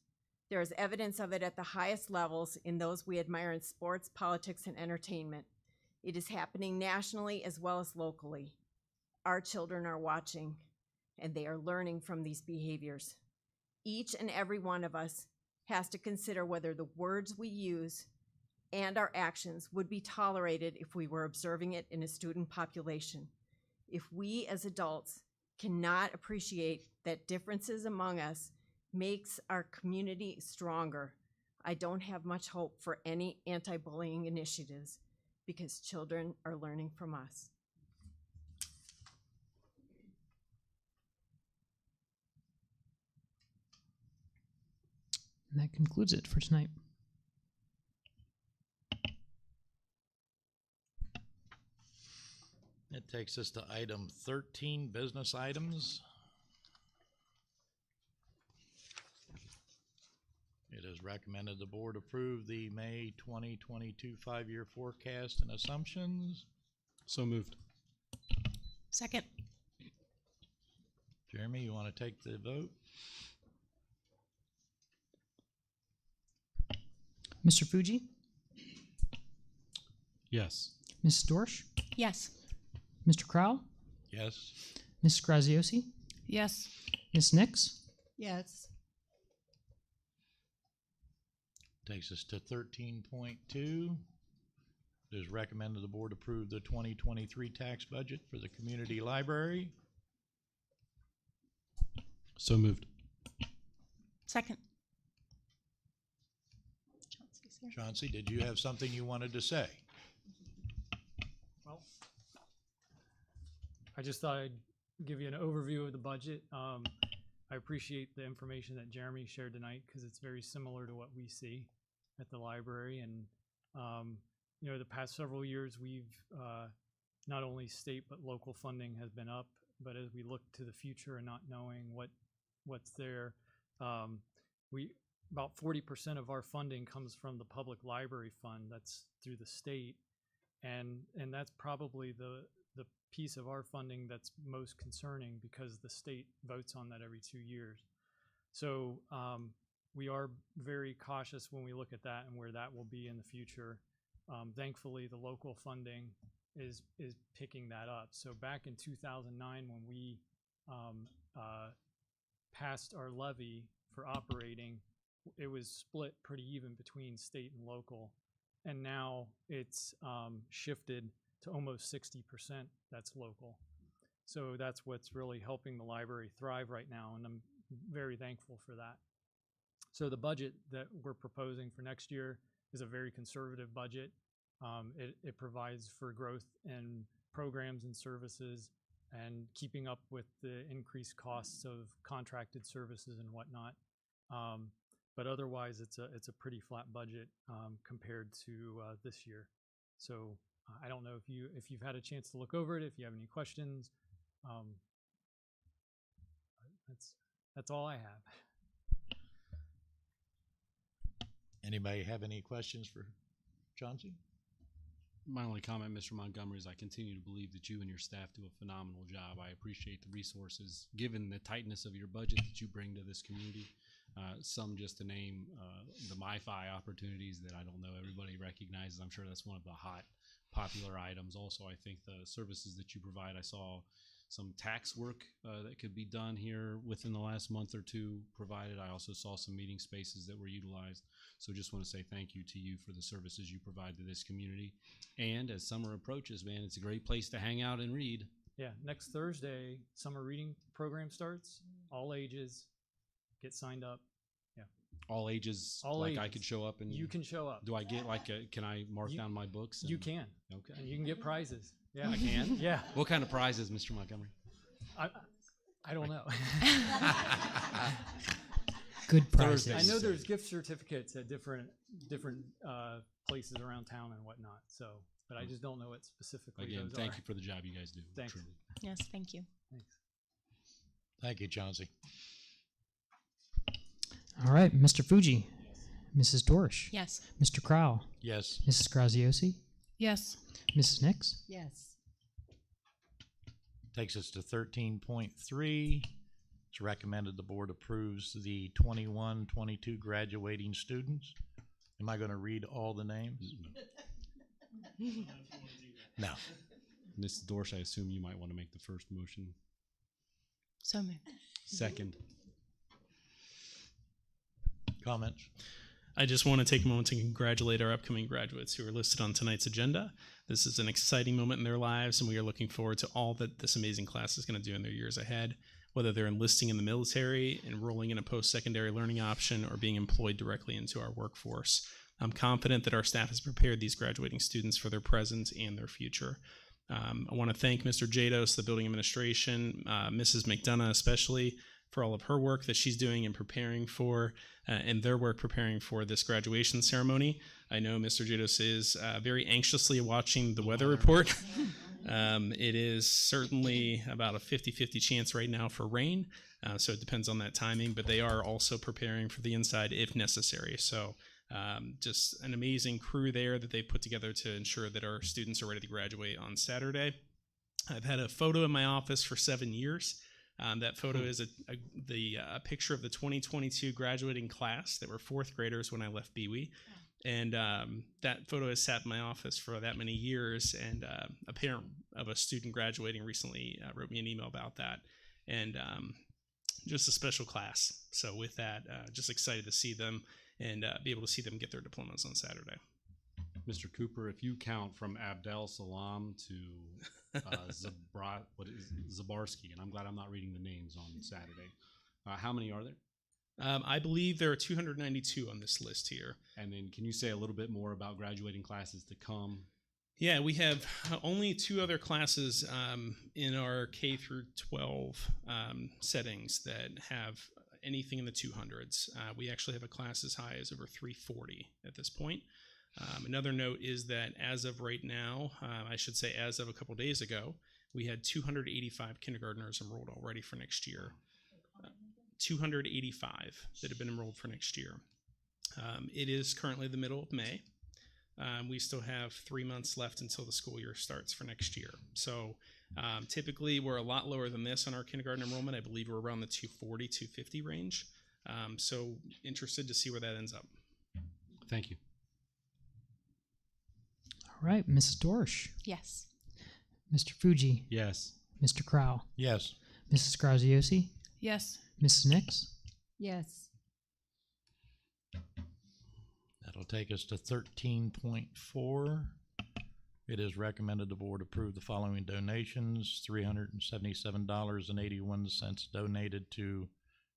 There is evidence of it at the highest levels in those we admire in sports, politics, and entertainment. It is happening nationally as well as locally. Our children are watching, and they are learning from these behaviors. Each and every one of us has to consider whether the words we use and our actions would be tolerated if we were observing it in a student population. If we as adults cannot appreciate that differences among us makes our community stronger, I don't have much hope for any anti-bullying initiatives because children are learning from us.
And that concludes it for tonight.
That takes us to item 13, business items. It is recommended the board approve the May 2022 5-year forecast and assumptions.
So moved.
Second.
Jeremy, you want to take the vote?
Mr. Fuji,
Yes.
Ms. Dorsch,
Yes.
Mr. Crowell,
Yes.
Ms. Graziosi,
Yes.
Ms. Nix,
Yes.
Takes us to 13.2. It is recommended the board approve the 2023 tax budget for the community library.
So moved.
Second.
Chauncey, did you have something you wanted to say?
Well, I just thought I'd give you an overview of the budget. I appreciate the information that Jeremy shared tonight because it's very similar to what we see at the library. And, you know, the past several years, we've not only state but local funding has been up. But as we look to the future and not knowing what's there, about 40% of our funding comes from the public library fund. That's through the state, and that's probably the piece of our funding that's most concerning because the state votes on that every 2 years. So we are very cautious when we look at that and where that will be in the future. Thankfully, the local funding is picking that up. So back in 2009, when we passed our levy for operating, it was split pretty even between state and local. And now it's shifted to almost 60% that's local. So that's what's really helping the library thrive right now, and I'm very thankful for that. So the budget that we're proposing for next year is a very conservative budget. It provides for growth in programs and services and keeping up with the increased costs of contracted services and whatnot. But otherwise, it's a pretty flat budget compared to this year. So I don't know if you've had a chance to look over it. If you have any questions, that's all I have.
Anybody have any questions for Chauncey?
My only comment, Mr. Montgomery, is I continue to believe that you and your staff do a phenomenal job. I appreciate the resources, given the tightness of your budget, that you bring to this community. Some just to name the MiFi opportunities that I don't know everybody recognizes. I'm sure that's one of the hot, popular items. Also, I think the services that you provide, I saw some tax work that could be done here within the last month or two provided. I also saw some meeting spaces that were utilized. So just want to say thank you to you for the services you provide to this community. And as summer approaches, man, it's a great place to hang out and read.
Yeah, next Thursday, summer reading program starts. All ages, get signed up. Yeah.
All ages,
all
like
ages.
I could show up and...
You can show up.
Do I get like can I mark down my books?
You can.
Okay.
And you can get prizes. Yeah.
I can?
Yeah.
What kind of prizes, Mr. Montgomery?
I don't know.
Good prizes.
I know there's gift certificates at different places around town and whatnot. So, but I just don't know what specifically
Again,
those
thank
are.
you for the job you guys do.
Thanks.
Truly.
Yes, thank you.
Thanks.
Thank you, Chauncey.
All right, Mr. Fuji, Mrs. Dorsch,
Yes.
Mr. Crowell,
Yes.
Mrs. Graziosi,
Yes.
Mrs. Nix.
Yes.
Takes us to 13.3. It's recommended the board approves the 21-22 graduating students. Am I going to read all the names? No.
Ms. Dorsch, I assume you might want to make the first motion.
So moved.
Second.
Comments?
I just want to take a moment to congratulate our upcoming graduates who are listed on tonight's agenda. This is an exciting moment in their lives, and we are looking forward to all that this amazing class is going to do in their years ahead, whether they're enlisting in the military, enrolling in a post-secondary learning option, or being employed directly into our workforce. I'm confident that our staff has prepared these graduating students for their present and their future. I want to thank Mr. Jados, the building administration, Mrs. McDonough especially, for all of her work that she's doing and preparing for, and their work preparing for this graduation ceremony. I know Mr. Jados is very anxiously watching the weather report. It is certainly about a 50-50 chance right now for rain, so it depends on that timing, but they are also preparing for the inside if necessary. So just an amazing crew there that they've put together to ensure that our students are ready to graduate on Saturday. I've had a photo in my office for 7 years. That photo is a picture of the 2022 graduating class that were fourth graders when I left BWE. And that photo has sat in my office for that many years. And a parent of a student graduating recently wrote me an email about that. And just a special class. So with that, just excited to see them and be able to see them get their diplomas on Saturday.
Mr. Cooper, if you count from Abdel Salam to Zabarski, and I'm glad I'm not reading the names on Saturday, how many are there?
I believe there are 292 on this list here.
And then can you say a little bit more about graduating classes to come?
Yeah, we have only 2 other classes in our K through 12 settings that have anything in the 200s. We actually have a class as high as over 340 at this point. Another note is that as of right now, I should say as of a couple days ago, we had 285 kindergartners enrolled already for next year. 285 that have been enrolled for next year. It is currently the middle of May. We still have 3 months left until the school year starts for next year. So typically we're a lot lower than this on our kindergarten enrollment. I believe we're around the 240, 250 range. So interested to see where that ends up.
Thank you.
All right, Mrs. Dorsch,
Yes.
Mr. Fuji,
Yes.
Mr. Crowell,
Yes.
Mrs. Graziosi,
Yes.
Mrs. Nix.
Yes.
That'll take us to 13.4. It is recommended the board approve the following donations: $377.81 donated to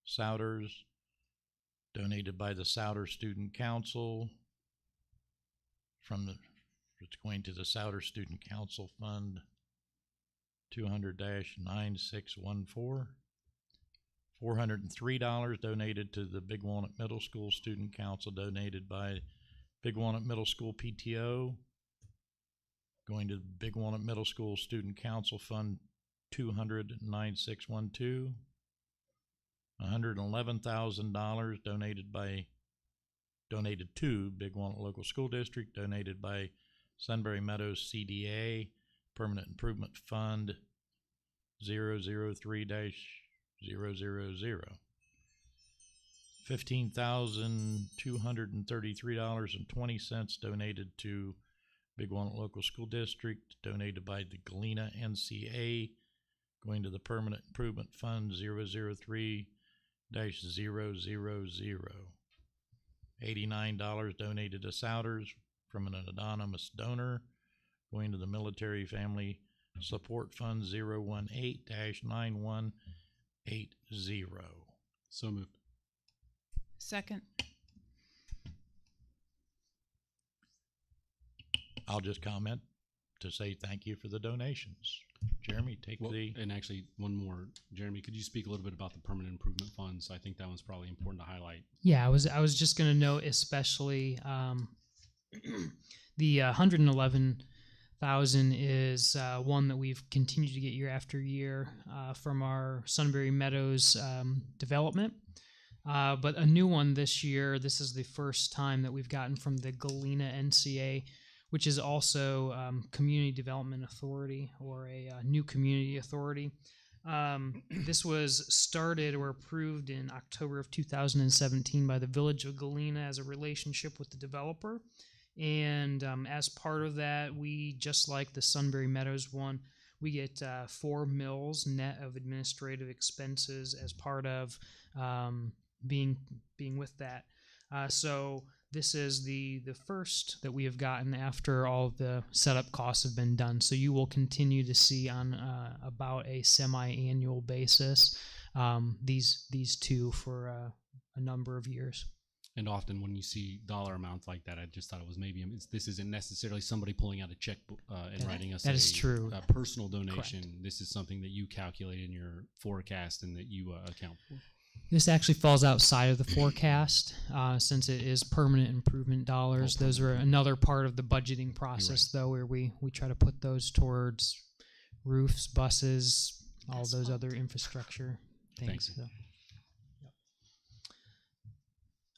Souders, donated by the Souder Student Council. It's going to the Souder Student Council Fund 200-9614. $403 donated to the Big Walnut Middle School Student Council, donated by Big Walnut Middle School PTO, going to Big Walnut Middle School Student Council Fund 200-9612. $111,000 donated to Big Walnut Local School District, donated by Sunbury Meadows CDA Permanent Improvement Fund 003-000. $15,233.20 donated to Big Walnut Local School District, donated by the Galena NCA, going to the Permanent Improvement Fund 003-000. $89 donated to Souders from an anonymous donor, going to the Military Family Support Fund 018-9180.
So moved.
Second.
I'll just comment to say thank you for the donations. Jeremy,
And actually, one more. Jeremy, could you speak a little bit about the permanent improvement funds? I think that one's probably important to highlight.
Yeah, I was just going to note especially the 111,000 is one that we've continued to get year after year from our Sunbury Meadows development. But a new one this year, this is the first time that we've gotten from the Galena NCA, which is also Community Development Authority, or a new community authority. This was started or approved in October of 2017 by the Village of Galena as a relationship with the developer. And as part of that, we, just like the Sunbury Meadows one, we get 4 mills net of administrative expenses as part of being with that. So this is the first that we have gotten after all of the setup costs have been done. So you will continue to see on about a semi-annual basis these two for a number of years.
And often when you see dollar amounts like that, I just thought it was maybe this isn't necessarily somebody pulling out a checkbook and writing us
that is true.
A personal donation.
Correct.
This is something that you calculate in your forecast and that you account for.
This actually falls outside of the forecast since it is permanent improvement dollars. Those are another part of the budgeting process, though, where we try to put those towards roofs, buses, all those other infrastructure things. So.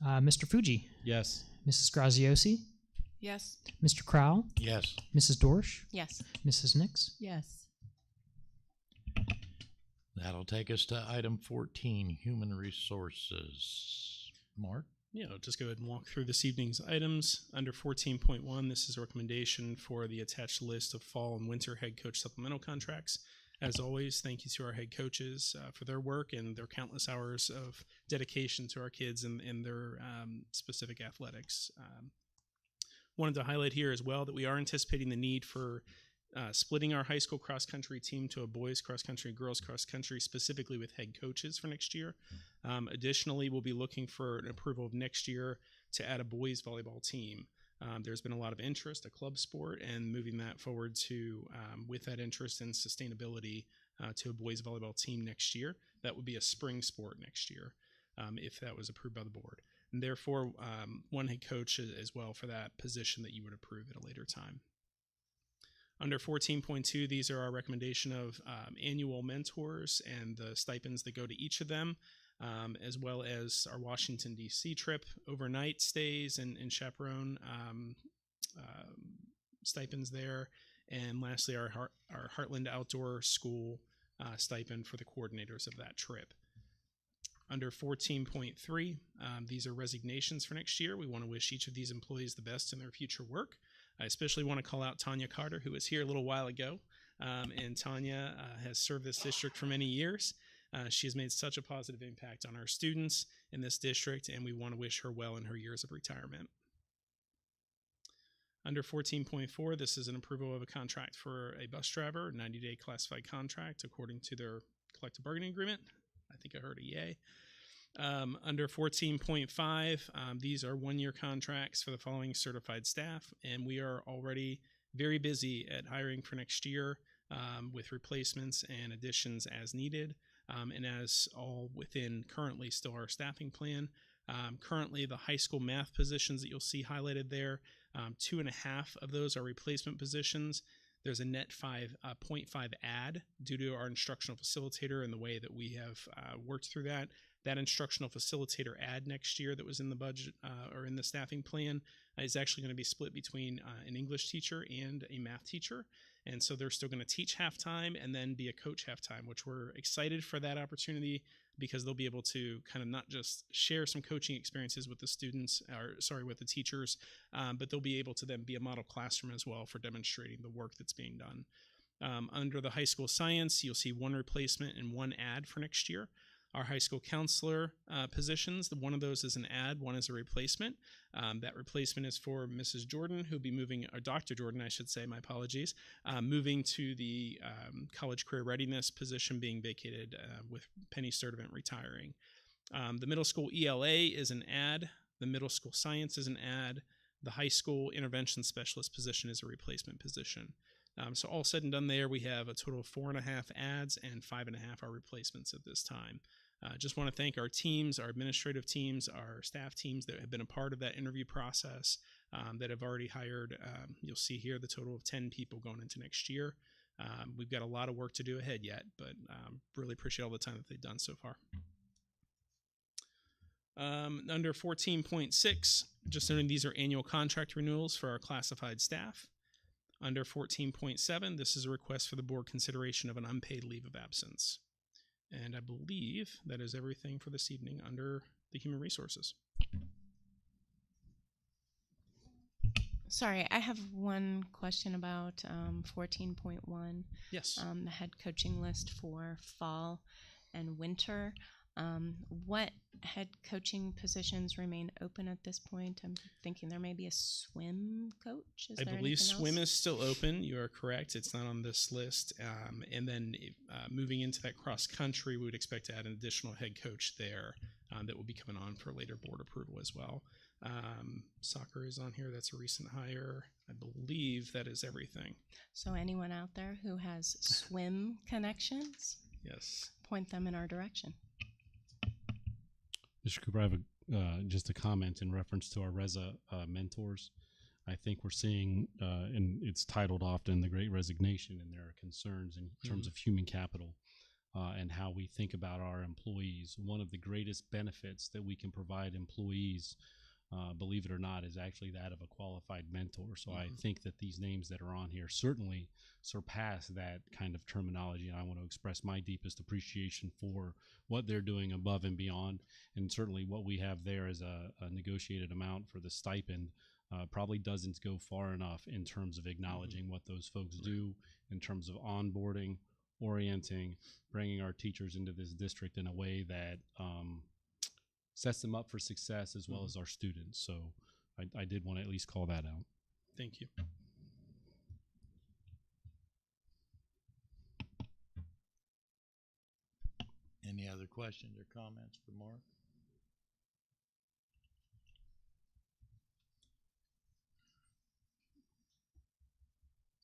Mr. Fuji?
Yes.
Mrs. Graziosi?
Yes.
Mr. Crowell?
Yes.
Mrs. Dorsch?
Yes.
Mrs. Nix?
Yes.
That'll take us to item 14, Human Resources. Mark?
Yeah, I'll just go ahead and walk through this evening's items. Under 14.1, this is a recommendation for the attached list of fall and winter head coach supplemental contracts. As always, thank you to our head coaches for their work and their countless hours of dedication to our kids and their specific athletics. Wanted to highlight here as well that we are anticipating the need for splitting our high school cross-country team to a boys cross-country, girls cross-country, specifically with head coaches for next year. Additionally, we'll be looking for an approval of next year to add a boys volleyball team. There's been a lot of interest, a club sport, and moving that forward to, with that interest in sustainability, to a boys volleyball team next year. That would be a spring sport next year, if that was approved by the board. And therefore, one head coach as well for that position that you would approve at a later time. Under 14.2, these are our recommendation of annual mentors and the stipends that go to each of them, as well as our Washington, D.C. trip, overnight stays and chaperone stipends there. And lastly, our Heartland Outdoor School stipend for the coordinators of that trip. Under 14.3, these are resignations for next year. We want to wish each of these employees the best in their future work. I especially want to call out Tanya Carter, who was here a little while ago. And Tanya has served this district for many years. She has made such a positive impact on our students in this district, and we want to wish her well in her years of retirement. Under 14.4, this is an approval of a contract for a bus driver, 90-day classified contract according to their collective bargaining agreement. I think I heard a yay. Under 14.5, these are one-year contracts for the following certified staff, and we are already very busy at hiring for next year with replacements and additions as needed, and as all within currently still our staffing plan. Currently, the high school math positions that you'll see highlighted there, 2.5 of those are replacement positions. There's a net 0.5 add due to our instructional facilitator and the way that we have worked through that. That instructional facilitator add next year that was in the budget or in the staffing plan is actually going to be split between an English teacher and a math teacher. And so they're still going to teach half-time and then be a coach half-time, which we're excited for that opportunity because they'll be able to kind of not just share some coaching experiences with the students, with the teachers, but they'll be able to then be a model classroom as well for demonstrating the work that's being done. Under the high school science, you'll see one replacement and one add for next year. Our high school counselor positions, one of those is an add, one is a replacement. That replacement is for Mrs. Jordan, who'll be moving, or Dr. Jordan, I should say, my apologies, moving to the college career readiness position being vacated with Penny Sturdivant retiring. The middle school ELA is an add. The middle school science is an add. The high school intervention specialist position is a replacement position. So all said and done there, we have a total of 4.5 adds and 5.5 are replacements at this time. Just want to thank our teams, our administrative teams, our staff teams that have been a part of that interview process, that have already hired. You'll see here the total of 10 people going into next year. We've got a lot of work to do ahead yet, but really appreciate all the time that they've done so far. Under 14.6, just noting these are annual contract renewals for our classified staff. Under 14.7, this is a request for the board consideration of an unpaid leave of absence. And I believe that is everything for this evening under the human resources.
Sorry, I have one question about 14.1.
Yes.
The head coaching list for fall and winter. What head coaching positions remain open at this point? I'm thinking there may be a swim coach.
I believe swim is still open. You are correct. It's not on this list. And then moving into that cross country, we would expect to add an additional head coach there that will be coming on for later board approval as well. Soccer is on here. That's a recent hire. I believe that is everything.
So anyone out there who has swim connections,
yes,
point
them in our direction.
Mr. Cooper, I have just a comment in reference to our RESA mentors. I think we're seeing, and it's titled often, the Great Resignation, and there are concerns in terms of human capital and how we think about our employees. One of the greatest benefits that we can provide employees, believe it or not, is actually that of a qualified mentor. So I think that these names that are on here certainly surpass that kind of terminology, and I want to express my deepest appreciation for what they're doing above and beyond. And certainly what we have there as a negotiated amount for the stipend probably doesn't go far enough in terms of acknowledging what those folks do in terms of onboarding, orienting, bringing our teachers into this district in a way that sets them up for success as well as our students. So I did want to at least call that out.
Thank you.
Any other questions or comments for Mark?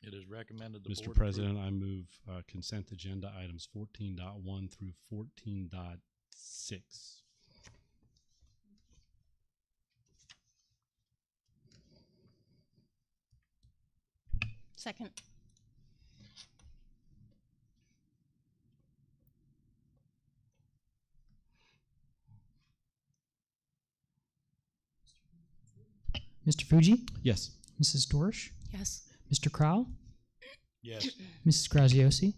It is recommended the
Mr.
board
President, I move consent agenda items 14.1 through 14.6.
Second.
Mr. Fuji,
Yes.
Mrs. Dorsch,
Yes.
Mr. Crowell,
Yes.
Mrs. Graziosi,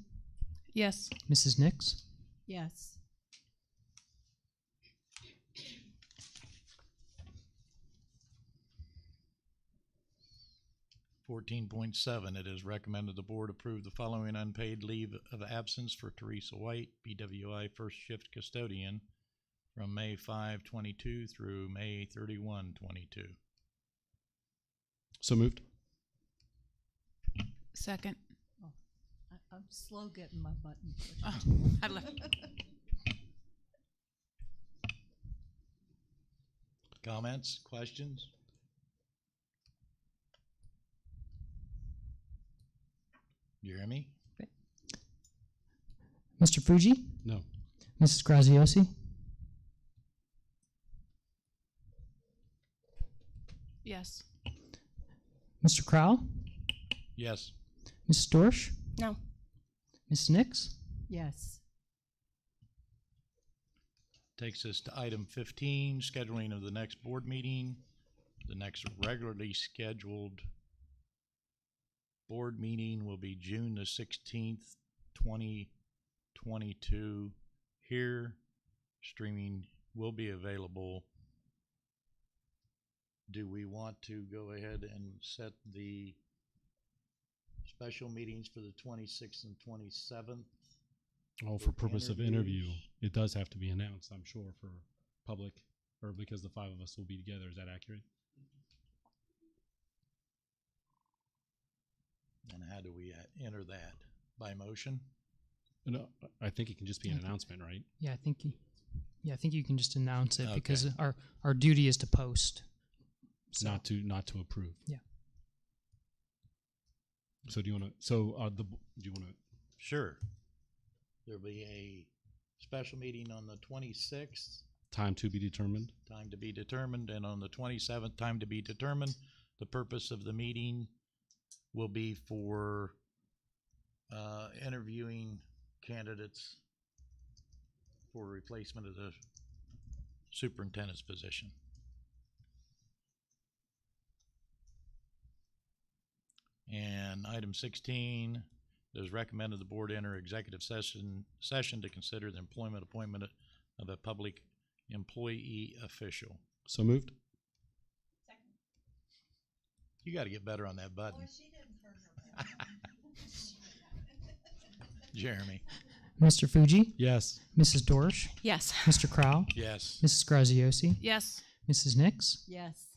Yes.
Mrs. Nix,
Yes.
.7, it is recommended the board approve the following unpaid leave of absence for Teresa White, BWI first shift custodian, from May 5/22 through May 31/22.
So moved.
Second.
I'm slow getting my button pushed.
Oh, I left.
Comments, questions? Jeremy?
Mr. Fuji,
No.
Mrs. Graziosi,
Yes.
Mr. Crowell,
Yes.
Mrs. Dorsch,
No.
Mrs. Nix,
Yes.
Takes us to item 15, scheduling of the next board meeting. The next regularly scheduled board meeting will be June the 16th, 2022 here. Streaming will be available. Do we want to go ahead and set the special meetings for the 26th and 27th?
Oh, for purpose of interview,
interviews.
it does have to be announced, I'm sure, for public, or because the five of us will be together. Is that accurate?
And how do we enter that? By motion?
No, I think it can just be an announcement, right?
Yeah, I think you can just announce it
Okay.
because our duty is to post. So,
Not to approve.
Yeah.
So do you want to? So do you want to?
Sure. There'll be a special meeting on the 26th,
Time to be determined.
time to be determined, and on the 27th, time to be determined. The purpose of the meeting will be for interviewing candidates for replacement of the superintendent's position. And item 16, it is recommended the board enter executive session to consider the employment appointment of a public employee official.
So moved.
You got to get better on that button. Jeremy?
Mr. Fuji,
Yes.
Mrs. Dorsch,
Yes.
Mr. Crowell,
Yes.
Mrs. Graziosi,
Yes.
Mrs. Nix,
Yes.